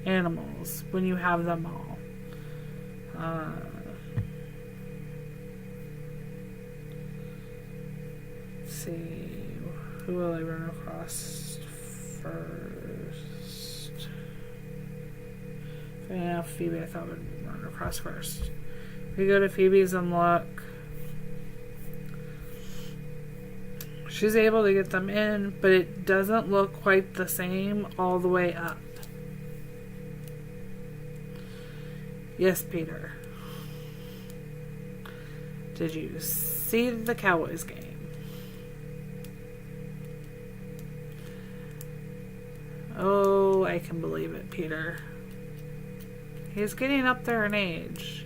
animals when you have them all. Let's see, who will I run across first? Yeah, Phoebe I thought would run across first. We go to Phoebe's and look. She's able to get them in, but it doesn't look quite the same all the way up. Yes, Peter. Did you see the Cowboys game? Oh, I can believe it, Peter. He's getting up there in age.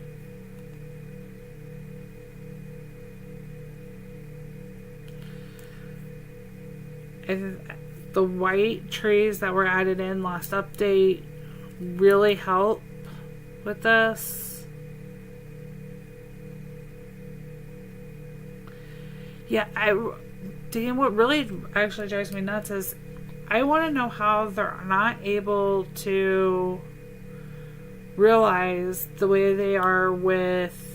The white trees that were added in last update really help with this. Yeah, Dan, what really actually drives me nuts is I want to know how they're not able to realize the way they are with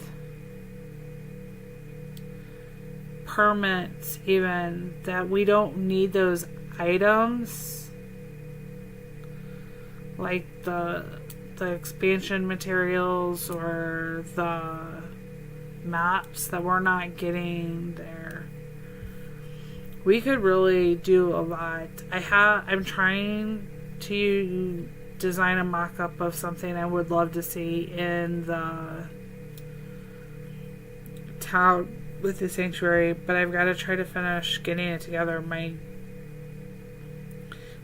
permits, even, that we don't need those items like the expansion materials or the maps that we're not getting there. We could really do a lot. I'm trying to design a mock-up of something I would love to see in the town with the sanctuary, but I've got to try to finish getting it together. I'm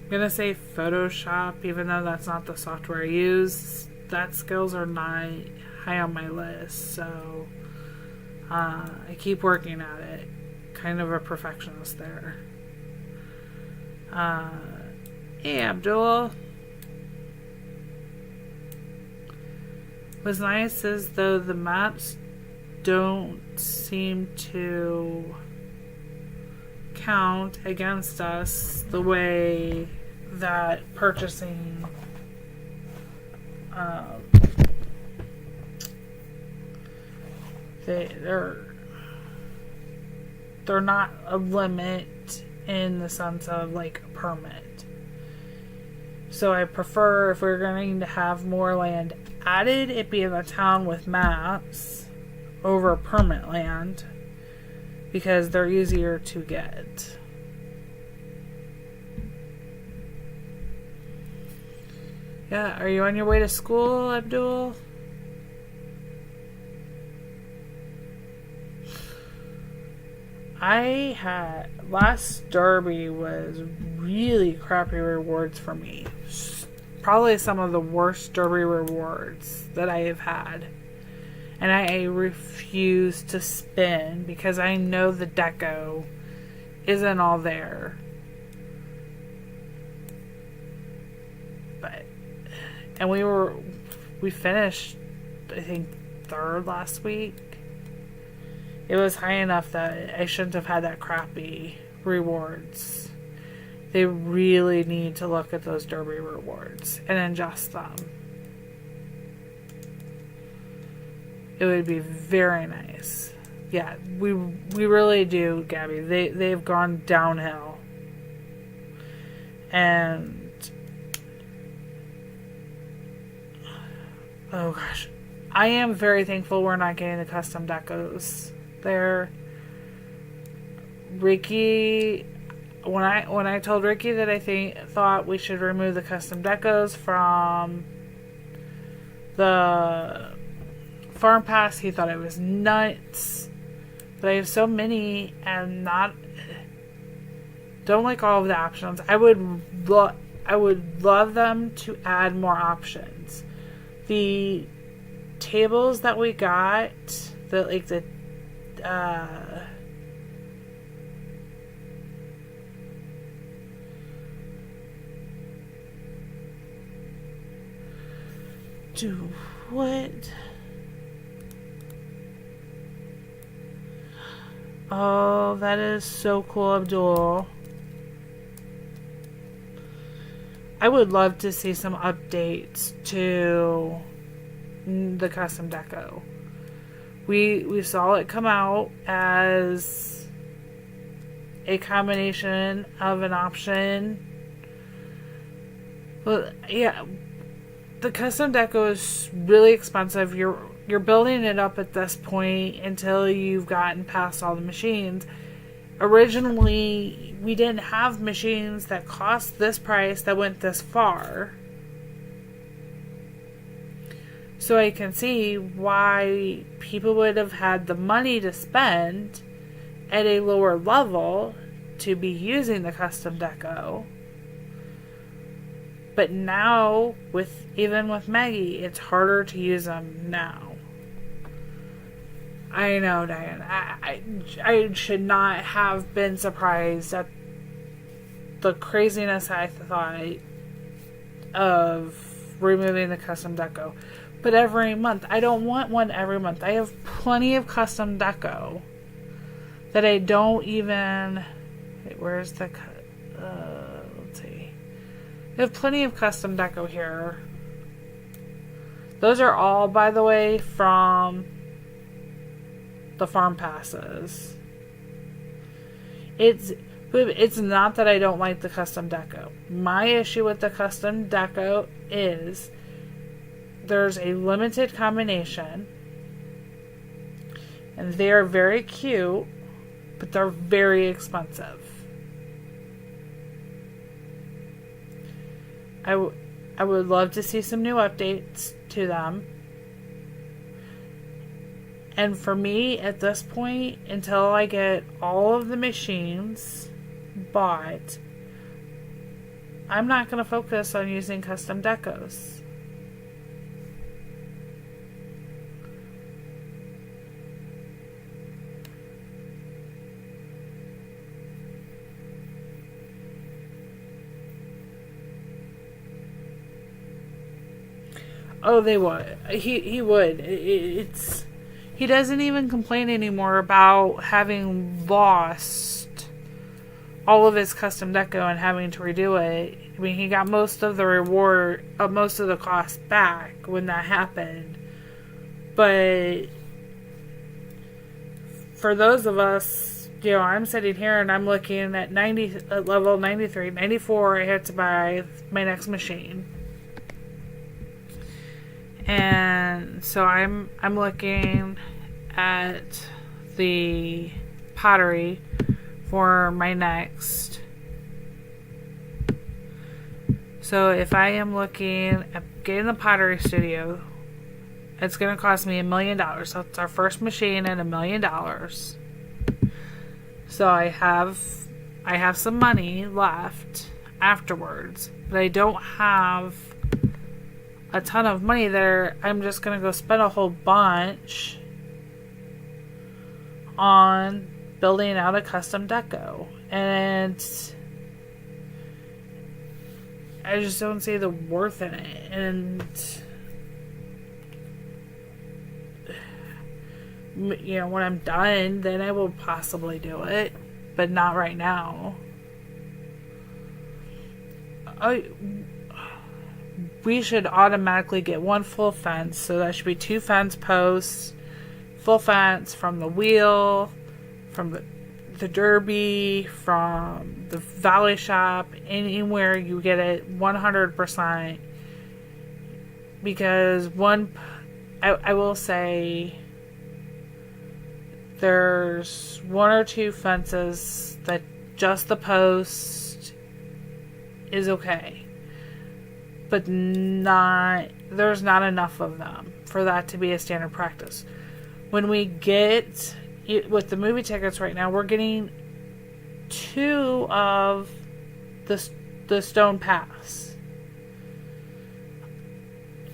gonna say Photoshop, even though that's not the software I use. That skills are not high on my list, so I keep working at it. Kind of a perfectionist there. Hey, Abdul. What's nice is, though, the maps don't seem to count against us the way that purchasing they're not a limit in the sense of like a permit. So I prefer, if we're going to have more land added, it be in the town with maps over permit land, because they're easier to get. Yeah, are you on your way to school, Abdul? Last Derby was really crappy rewards for me. Probably some of the worst Derby rewards that I have had. And I refuse to spin because I know the deco isn't all there. And we finished, I think, third last week. It was high enough that I shouldn't have had that crappy rewards. They really need to look at those Derby rewards and adjust them. It would be very nice. Yeah, we really do, Gabby. They've gone downhill. And Oh gosh. I am very thankful we're not getting the custom decos. They're Ricky. When I told Ricky that I thought we should remove the custom decos from the Farm Pass, he thought it was nuts. But I have so many and don't like all of the options. I would love them to add more options. The tables that we got, what? Oh, that is so cool, Abdul. I would love to see some updates to the custom deco. We saw it come out as a combination of an option. Well, yeah, the custom deco is really expensive. You're building it up at this point until you've gotten past all the machines. Originally, we didn't have machines that cost this price that went this far. So I can see why people would have had the money to spend at a lower level to be using the custom deco. But now, even with Maggie, it's harder to use them now. I know, Diane. I should not have been surprised at the craziness I thought of removing the custom deco. But every month, I don't want one every month. I have plenty of custom deco that I don't even... Wait, where's the... let's see. I have plenty of custom deco here. Those are all, by the way, from the farm passes. It's not that I don't like the custom deco. My issue with the custom deco is there's a limited combination, and they are very cute, but they're very expensive. I would love to see some new updates to them. And for me, at this point, until I get all of the machines bought, I'm not going to focus on using custom decos. Oh, they would. He would. He doesn't even complain anymore about having lost all of his custom deco and having to redo it. I mean, he got most of the reward, most of the cost back when that happened. But for those of us, I'm sitting here and I'm looking at level 93, 94. I had to buy my next machine. And so I'm looking at the pottery for my next. So if I am looking at getting the pottery studio, it's going to cost me $1 million. That's our first machine at $1 million. So I have some money left afterwards, but I don't have a ton of money there. I'm just gonna go spend a whole bunch on building out a custom deco, and I just don't see the worth in it. And when I'm done, then I will possibly do it, but not right now. We should automatically get one full fence, so that should be 2 fence posts, full fence from the wheel, from the derby, from the valley shop, anywhere you get it 100%. because I will say there's one or two fences that just the post is okay, but there's not enough of them for that to be a standard practice. When we get with the movie tickets right now, we're getting 2 of the stone paths.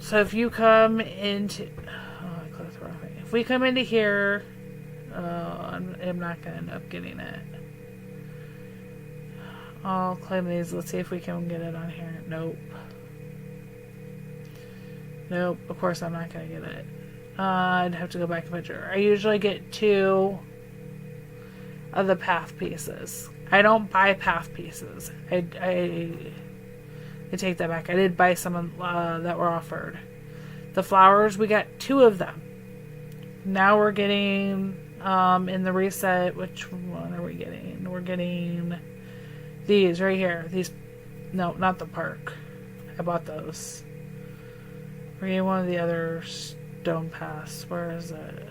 So if you come into, if we come into here, I'm not going to end up getting it. I'll claim these. Let's see if we can get it on here. Nope. Of course I'm not going to get it. I'd have to go back a picture. I usually get 2 of the path pieces. I don't buy path pieces. I take that back. I did buy some that were offered. The flowers, we got 2 of them. Now we're getting in the reset. Which one are we getting? We're getting these right here. These, no, not the park. I bought those. We're getting one of the other stone paths. Where is it?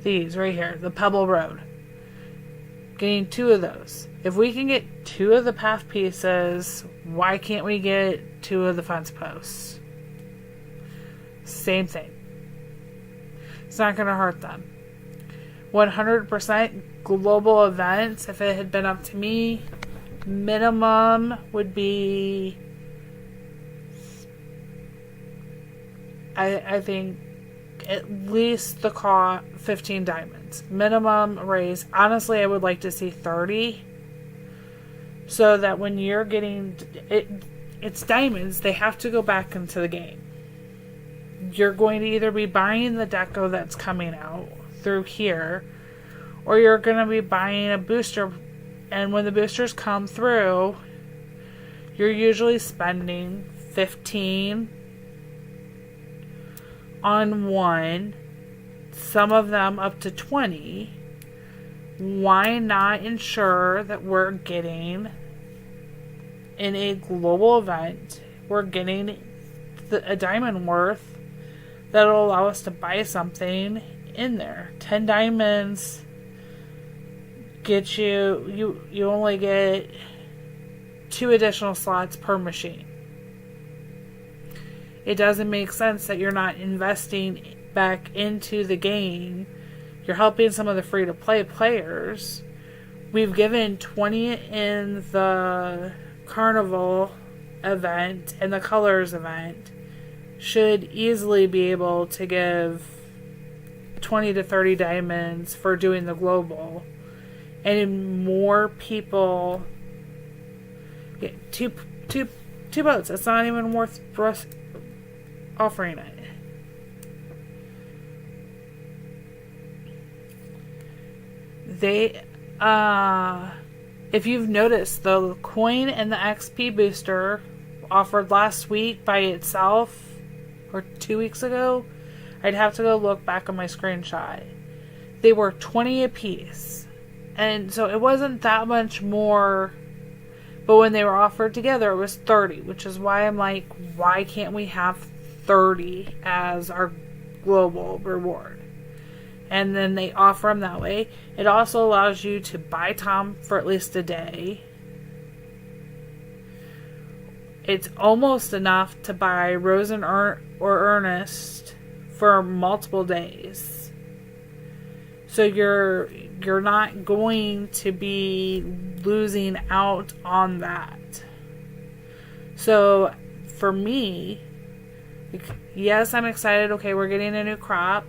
These right here, the Pebble Road. Getting 2 of those. If we can get 2 of the path pieces, why can't we get 2 of the fence posts? Same thing. It's not going to hurt them. 100% global events, if it had been up to me, minimum would be, I think, at least the cost 15 diamonds. Minimum raise. Honestly, I would like to see 30. So that when you're getting it's diamonds, they have to go back into the game. You're going to either be buying the deco that's coming out through here, or you're going to be buying a booster, and when the boosters come through, you're usually spending 15 on one, some of them up to 20. Why not ensure that we're getting, in a global event, we're getting a diamond worth that'll allow us to buy something in there. 10 diamonds get you only get 2 additional slots per machine. It doesn't make sense that you're not investing back into the game. You're helping some of the free-to-play players. We've given 20 in the Carnival event and the Colors event. Should easily be able to give 20 to 30 diamonds for doing the global. And more people get two boats. It's not even worth us offering it. They, if you've noticed, the coin and the XP booster offered last week by itself, or 2 weeks ago, I'd have to go look back on my screenshot. They were 20 apiece. And so it wasn't that much more, but when they were offered together, it was 30, which is why I'm like, why can't we have 30 as our global reward? And then they offer them that way. It also allows you to buy Tom for at least a day. It's almost enough to buy Rose and or Ernest for multiple days. So you're not going to be losing out on that. So for me, yes, I'm excited. Okay, we're getting a new crop.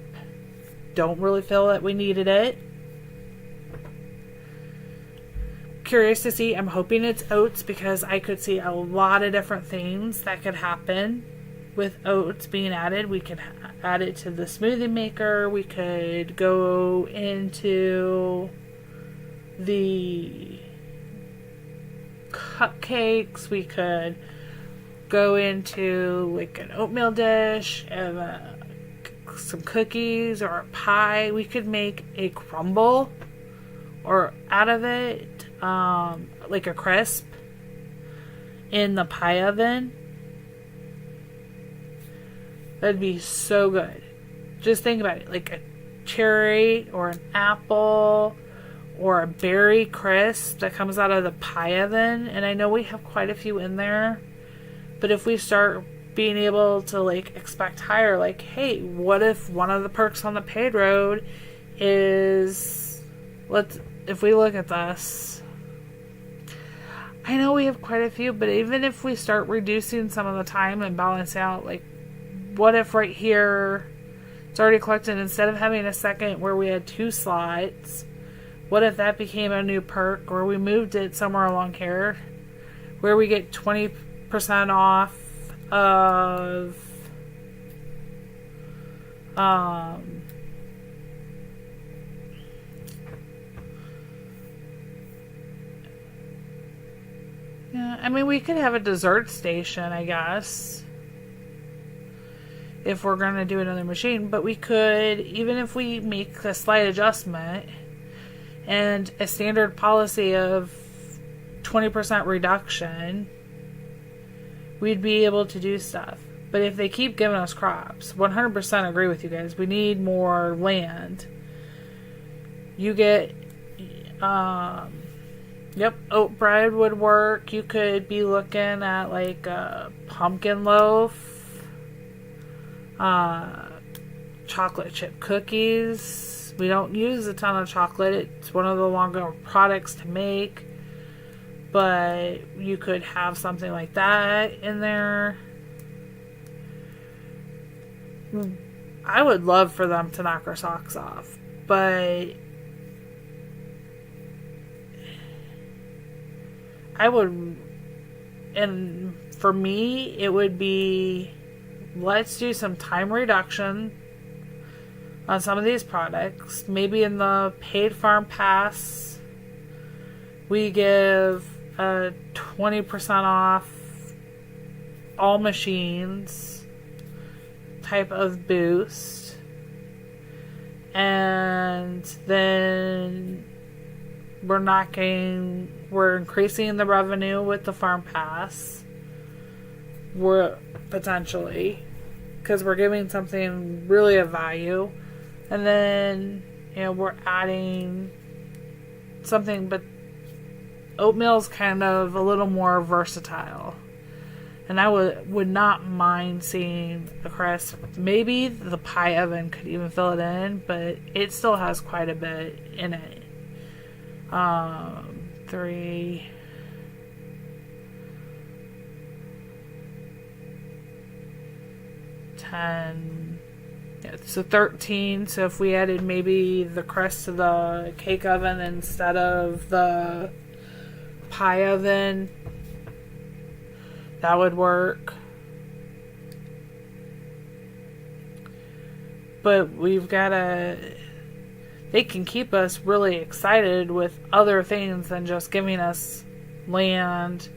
Don't really feel that we needed it. Curious to see. I'm hoping it's oats, because I could see a lot of different things that could happen with oats being added. We could add it to the smoothie maker. We could go into the cupcakes. We could go into like an oatmeal dish and some cookies or a pie. We could make a crumble or out of it, like a crisp in the pie oven. That'd be so good. Just think about it, like a cherry or an apple or a berry crisp that comes out of the pie oven. And I know we have quite a few in there, but if we start being able to like expect higher, like, hey, what if one of the perks on the paid road is, if we look at this, I know we have quite a few, but even if we start reducing some of the time and balance out, like, what if right here it's already collected, instead of having a second where we had 2 slots, what if that became a new perk, or we moved it somewhere along here where we get 20% off of yeah, I mean, we could have a dessert station, I guess, if we're going to do another machine. But we could, even if we make a slight adjustment and a standard policy of 20% reduction, we'd be able to do stuff. But if they keep giving us crops, 100% agree with you guys, we need more land. You get, yep, oat bread would work. You could be looking at like a pumpkin loaf, chocolate chip cookies. We don't use a ton of chocolate. It's one of the longer products to make, but you could have something like that in there. I would love for them to knock our socks off, but I would, and for me, it would be, let's do some time reduction on some of these products. Maybe in the paid farm pass, we give a 20% off all machines type of boost. And then we're increasing the revenue with the farm pass. We're potentially, because we're giving something really of value. And then, we're adding something, but oatmeal's kind of a little more versatile. And I would not mind seeing a crisp. Maybe the pie oven could even fill it in, but it still has quite a bit in it. 3, 10, yeah, so 13. So if we added maybe the crust to the cake oven instead of the pie oven, that would work. But they can keep us really excited with other things than just giving us land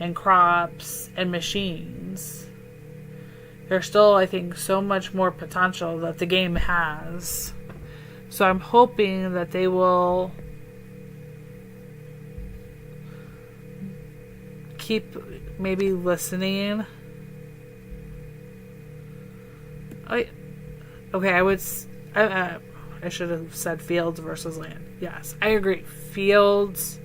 and crops and machines. There's still, I think, so much more potential that the game has. So I'm hoping that they will keep maybe listening. I should have said fields versus land. Yes, I agree. Fields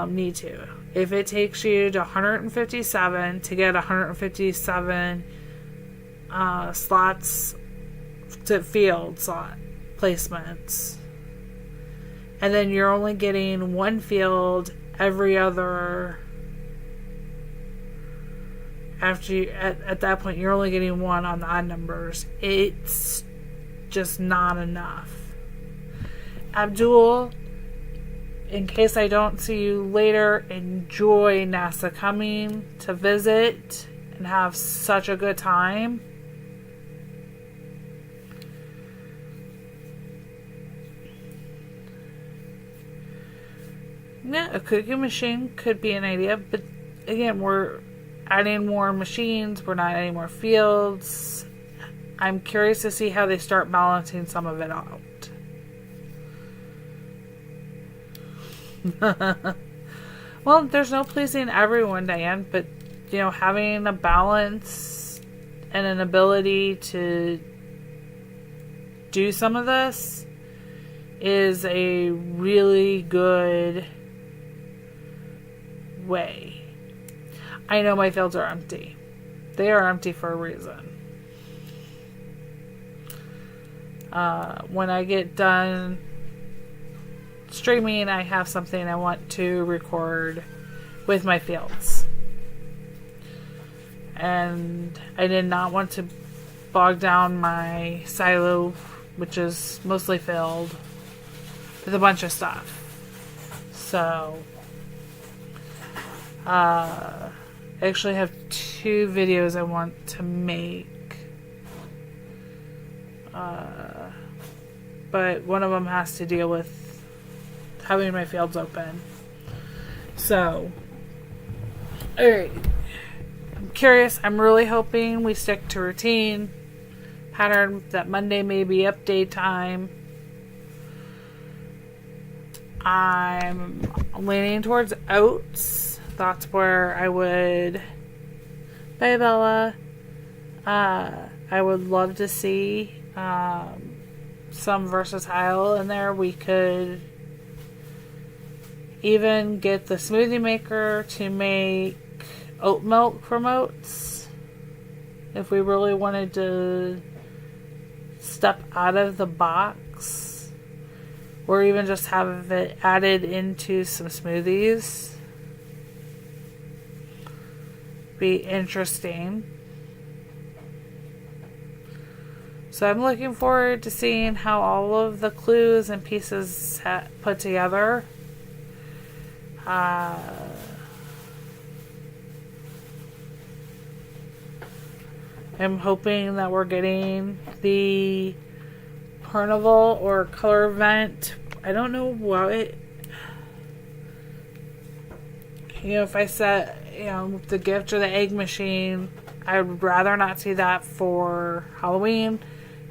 need to. If it takes you to 157 to get 157 slots to field slot placements, and then you're only getting one field every other, at that point you're only getting one on the odd numbers. It's just not enough. Abdul, in case I don't see you later, enjoy NASA coming to visit and have such a good time. Yeah, a cookie machine could be an idea, but again, we're adding more machines, we're not adding more fields. I'm curious to see how they start balancing some of it out. Well, there's no pleasing everyone, Diane, but having a balance and an ability to do some of this is a really good way. I know my fields are empty. They are empty for a reason. When I get done streaming, I have something I want to record with my fields. And I did not want to bog down my silo, which is mostly filled, with a bunch of stuff. So, I actually have 2 videos I want to make. But one of them has to deal with having my fields open. So, alright. I'm curious. I'm really hoping we stick to routine pattern, that Monday may be update time. I'm leaning towards oats. That's where I would. Bye, Bella. I would love to see some versatile in there. We could even get the smoothie maker to make oat milk from oats if we really wanted to step out of the box, or even just have it added into some smoothies. Be interesting. So I'm looking forward to seeing how all of the clues and pieces put together. I'm hoping that we're getting the carnival or color event. I don't know what if I set, the gift or the egg machine, I would rather not see that for Halloween.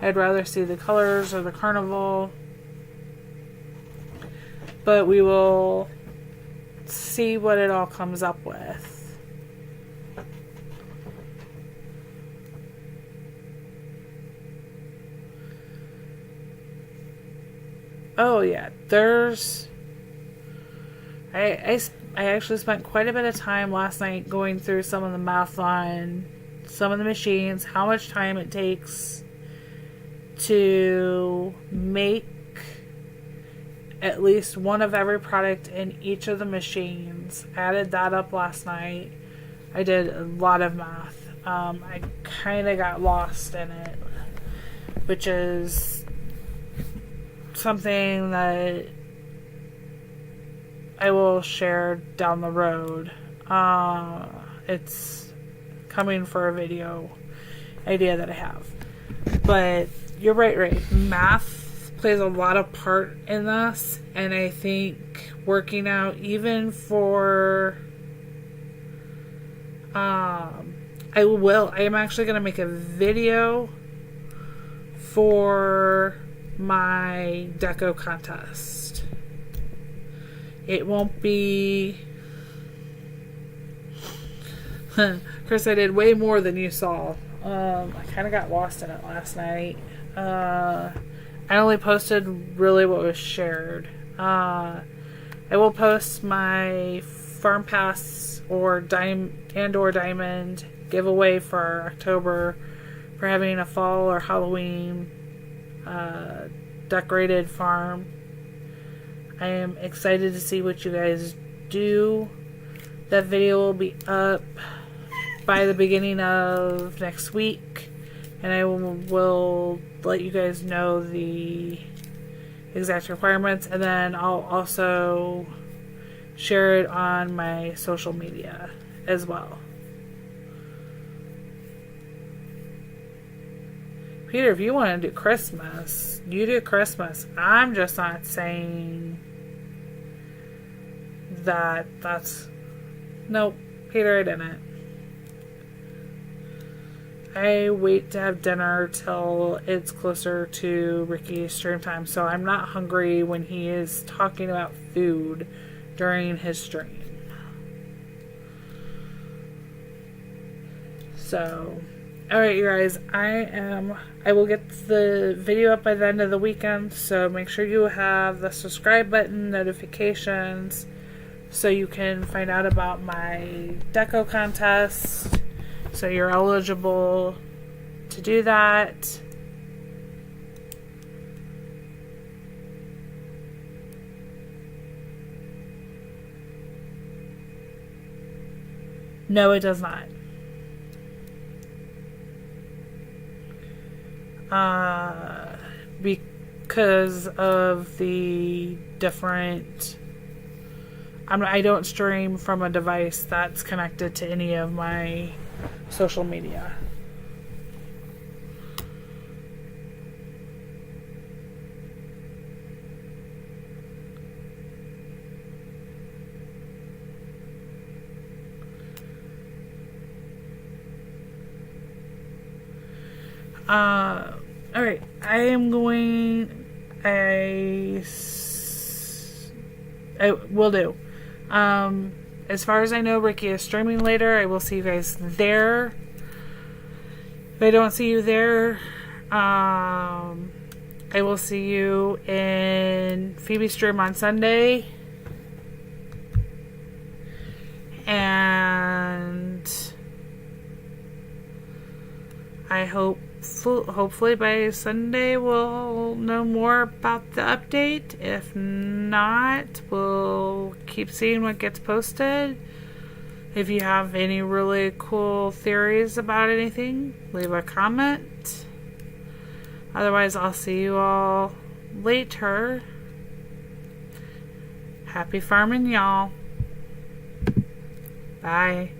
I'd rather see the colors or the carnival. But we will see what it all comes up with. Oh yeah, I actually spent quite a bit of time last night going through some of the math on some of the machines, how much time it takes to make at least one of every product in each of the machines. I added that up last night. I did a lot of math. I kind of got lost in it, which is something that I will share down the road. It's coming for a video idea that I have. But you're right, Ray. Math plays a lot of part in this, and I think working out even for I am actually going to make a video for my deco contest. It won't be Chris, I did way more than you saw. I kind of got lost in it last night. I only posted really what was shared. I will post my Farm Pass or Diamond giveaway for October for having a fall or Halloween decorated farm. I am excited to see what you guys do. That video will be up by the beginning of next week, and I will let you guys know the exact requirements, and then I'll also share it on my social media as well. Peter, if you want to do Christmas, you do Christmas. I'm just not saying that's... Nope, Peter, I didn't. I wait to have dinner till it's closer to Ricky's stream time, so I'm not hungry when he is talking about food during his stream. So, Alright, you guys, I will get the video up by the end of the weekend, so make sure you have the subscribe button, notifications, so you can find out about my deco contest, so you're eligible to do that. No, it does not. Because of the different... I don't stream from a device that's connected to any of my social media. Alright, I will do. As far as I know, Ricky is streaming later. I will see you guys there. If I don't see you there, I will see you in Phoebe's stream on Sunday. And I hopefully by Sunday we'll know more about the update. If not, we'll keep seeing what gets posted. If you have any really cool theories about anything, leave a comment. Otherwise, I'll see you all later. Happy farming, y'all. Bye.